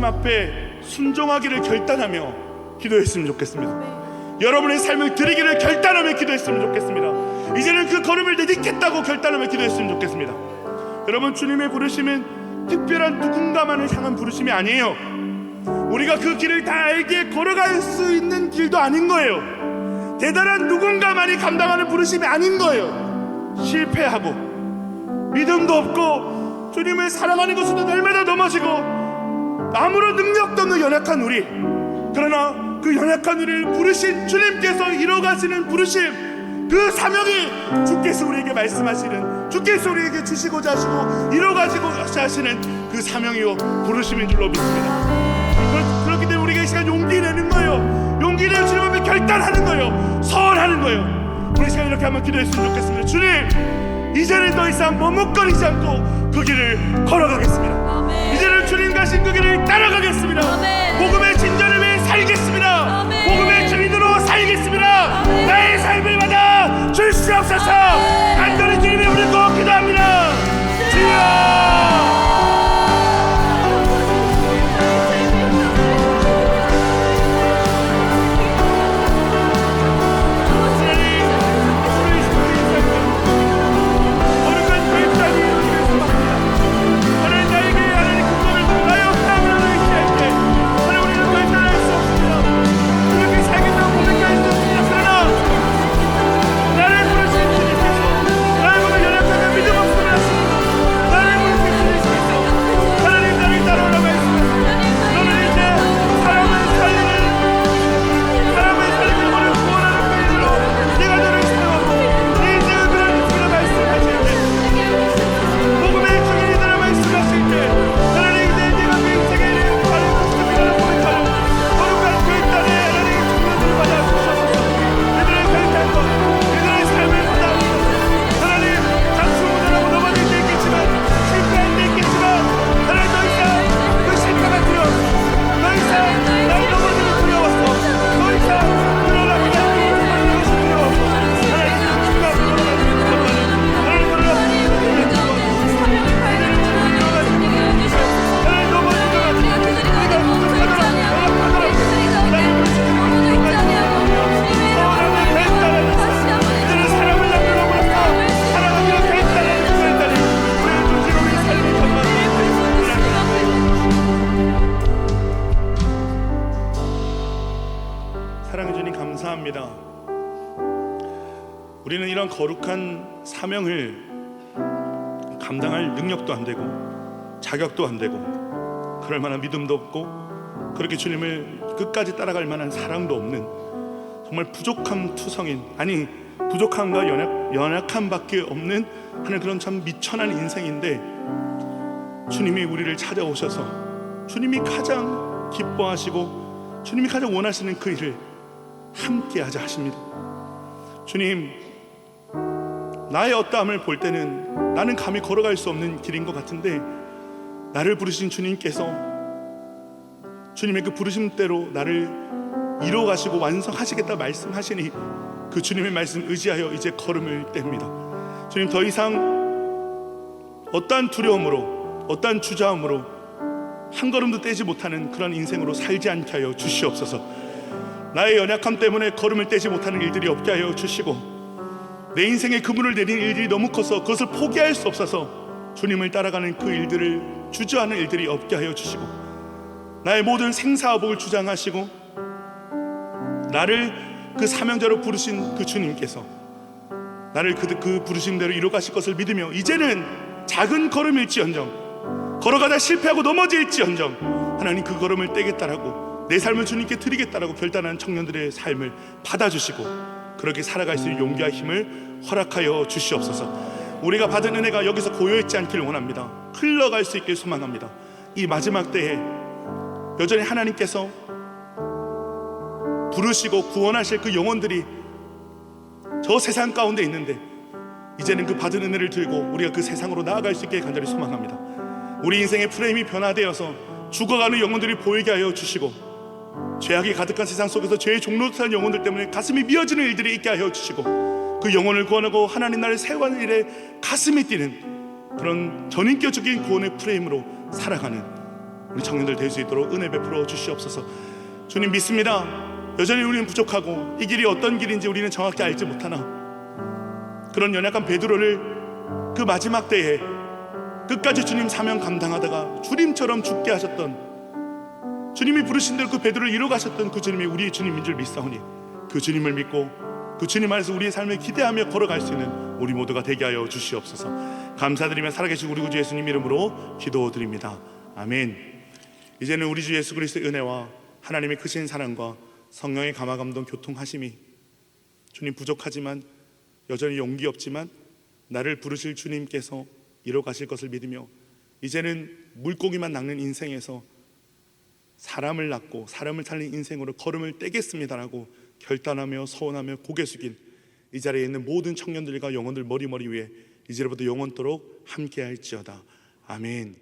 주님 앞에 순종하기를 결단하며 기도했으면 좋겠습니다. 여러분의 삶을 드리기를 결단하며 기도했으면 좋겠습니다. 이제는 그 걸음을 내딛겠다고 결단하며 기도했으면 좋겠습니다. 여러분, 주님의 부르심은 특별한 누군가만을 향한 부르심이 아니에요. 우리가 그 길을 다 알기에 걸어갈 수 있는 길도 아닌 거예요. 대단한 누군가만이 감당하는 부르심이 아닌 거예요. 실패하고 믿음도 없고 주님을 사랑하는 것으로 날마다 넘어지고 아무런 능력도 없는 연약한 우리, 그러나 그 연약한 우리를 부르신 주님께서 이뤄가시는 부르심, 그 사명이 주께서 우리에게 말씀하시는, 주께서 우리에게 주시고자 하시고 이뤄가시고자 하시는 그 사명이요 부르심인 줄로 믿습니다. 그렇기 때문에 우리가 이 시간 용기 내는 거예요. 용기 내어 주님 앞에 결단하는 거예요. 선하는 거예요. 우리 시간 이렇게 한번 기도했으면 좋겠습니다. 주님, 이제는 더 이상 머뭇거리지 않고 그 길을 걸어가겠습니다. 아멘. 이제는 주님 가신 그 길을 따라가겠습니다. 아멘. 복음의 진전을 위해 살겠습니다. 아멘. 복음의 증인으로 살겠습니다. 아멘. 나의 삶을 받아 주시옵소서. 아멘. 간절히 주님의 우리 꼭 기도합니다. 주여, 사랑해 주님 감사합니다. 우리는 이런 거룩한 사명을 감당할 능력도 안 되고 자격도 안 되고 그럴 만한 믿음도 없고 그렇게 주님을 끝까지 따라갈 만한 사랑도 없는 정말 부족함 투성인, 아니 부족함과 연약함밖에 없는 하는 그런 참 미천한 인생인데, 주님이 우리를 찾아오셔서 주님이 가장 기뻐하시고 주님이 가장 원하시는 그 일을 함께 하자 하십니다. 주님, 나의 어떠함을 볼 때는 나는 감히 걸어갈 수 없는 길인 것 같은데, 나를 부르신 주님께서 주님의 그 부르심대로 나를 이뤄가시고 완성하시겠다 말씀하시니 그 주님의 말씀 의지하여 이제 걸음을 뗍니다. 주님, 더 이상 어떠한 두려움으로 어떠한 주저함으로 한 걸음도 떼지 못하는 그런 인생으로 살지 않게 하여 주시옵소서. 나의 연약함 때문에 걸음을 떼지 못하는 일들이 없게 하여 주시고, 내 인생에 그물을 내린 일들이 너무 커서 그것을 포기할 수 없어서 주님을 따라가는 그 일들을 주저하는 일들이 없게 하여 주시고, 나의 모든 생사화복을 주장하시고 나를 그 사명자로 부르신 그 주님께서 나를 그 부르심대로 이뤄가실 것을 믿으며 이제는 작은 걸음일지언정, 걸어가다 실패하고 넘어질지언정 하나님 그 걸음을 떼겠다라고, 내 삶을 주님께 드리겠다라고 결단한 청년들의 삶을 받아주시고 그렇게 살아갈 수 있는 용기와 힘을 허락하여 주시옵소서. 우리가 받은 은혜가 여기서 고여있지 않기를 원합니다. 흘러갈 수 있길 소망합니다. 이 마지막 때에 여전히 하나님께서 부르시고 구원하실 그 영혼들이 저 세상 가운데 있는데, 이제는 그 받은 은혜를 들고 우리가 그 세상으로 나아갈 수 있게 간절히 소망합니다. 우리 인생의 프레임이 변화되어서 죽어가는 영혼들이 보이게 하여 주시고, 죄악이 가득한 세상 속에서 죄의 종노릇한 영혼들 때문에 가슴이 미어지는 일들이 있게 하여 주시고, 그 영혼을 구원하고 하나님 나라를 세워가는 일에 가슴이 뛰는 그런 전인격적인 구원의 프레임으로 살아가는 우리 청년들 될 수 있도록 은혜 베풀어 주시옵소서. 주님 믿습니다. 여전히 우리는 부족하고 이 길이 어떤 길인지 우리는 정확히 알지 못하나 그런 연약한 베드로를 그 마지막 때에 끝까지 주님 사명 감당하다가 주님처럼 죽게 하셨던, 주님이 부르신 대로 그 베드로를 이뤄가셨던 그 주님이 우리 주님인 줄 믿사오니 그 주님을 믿고 그 주님 안에서 우리의 삶을 기대하며 걸어갈 수 있는 우리 모두가 되게 하여 주시옵소서. 감사드리며 살아계신 우리 구주 예수님 이름으로 기도드립니다. 아멘. 이제는 우리 주 예수 그리스도의 은혜와 하나님의 크신 사랑과 성령의 감화감동 교통하심이, 주님 부족하지만 여전히 용기 없지만 나를 부르실 주님께서 이뤄 가실 것을 믿으며 이제는 물고기만 낚는 인생에서 사람을 낳고 사람을 살린 인생으로 걸음을 떼겠습니다라고 결단하며 서원하며 고개 숙인 이 자리에 있는 모든 청년들과 영혼들 머리 위에 이제로부터 영원토록 함께할지어다. 아멘.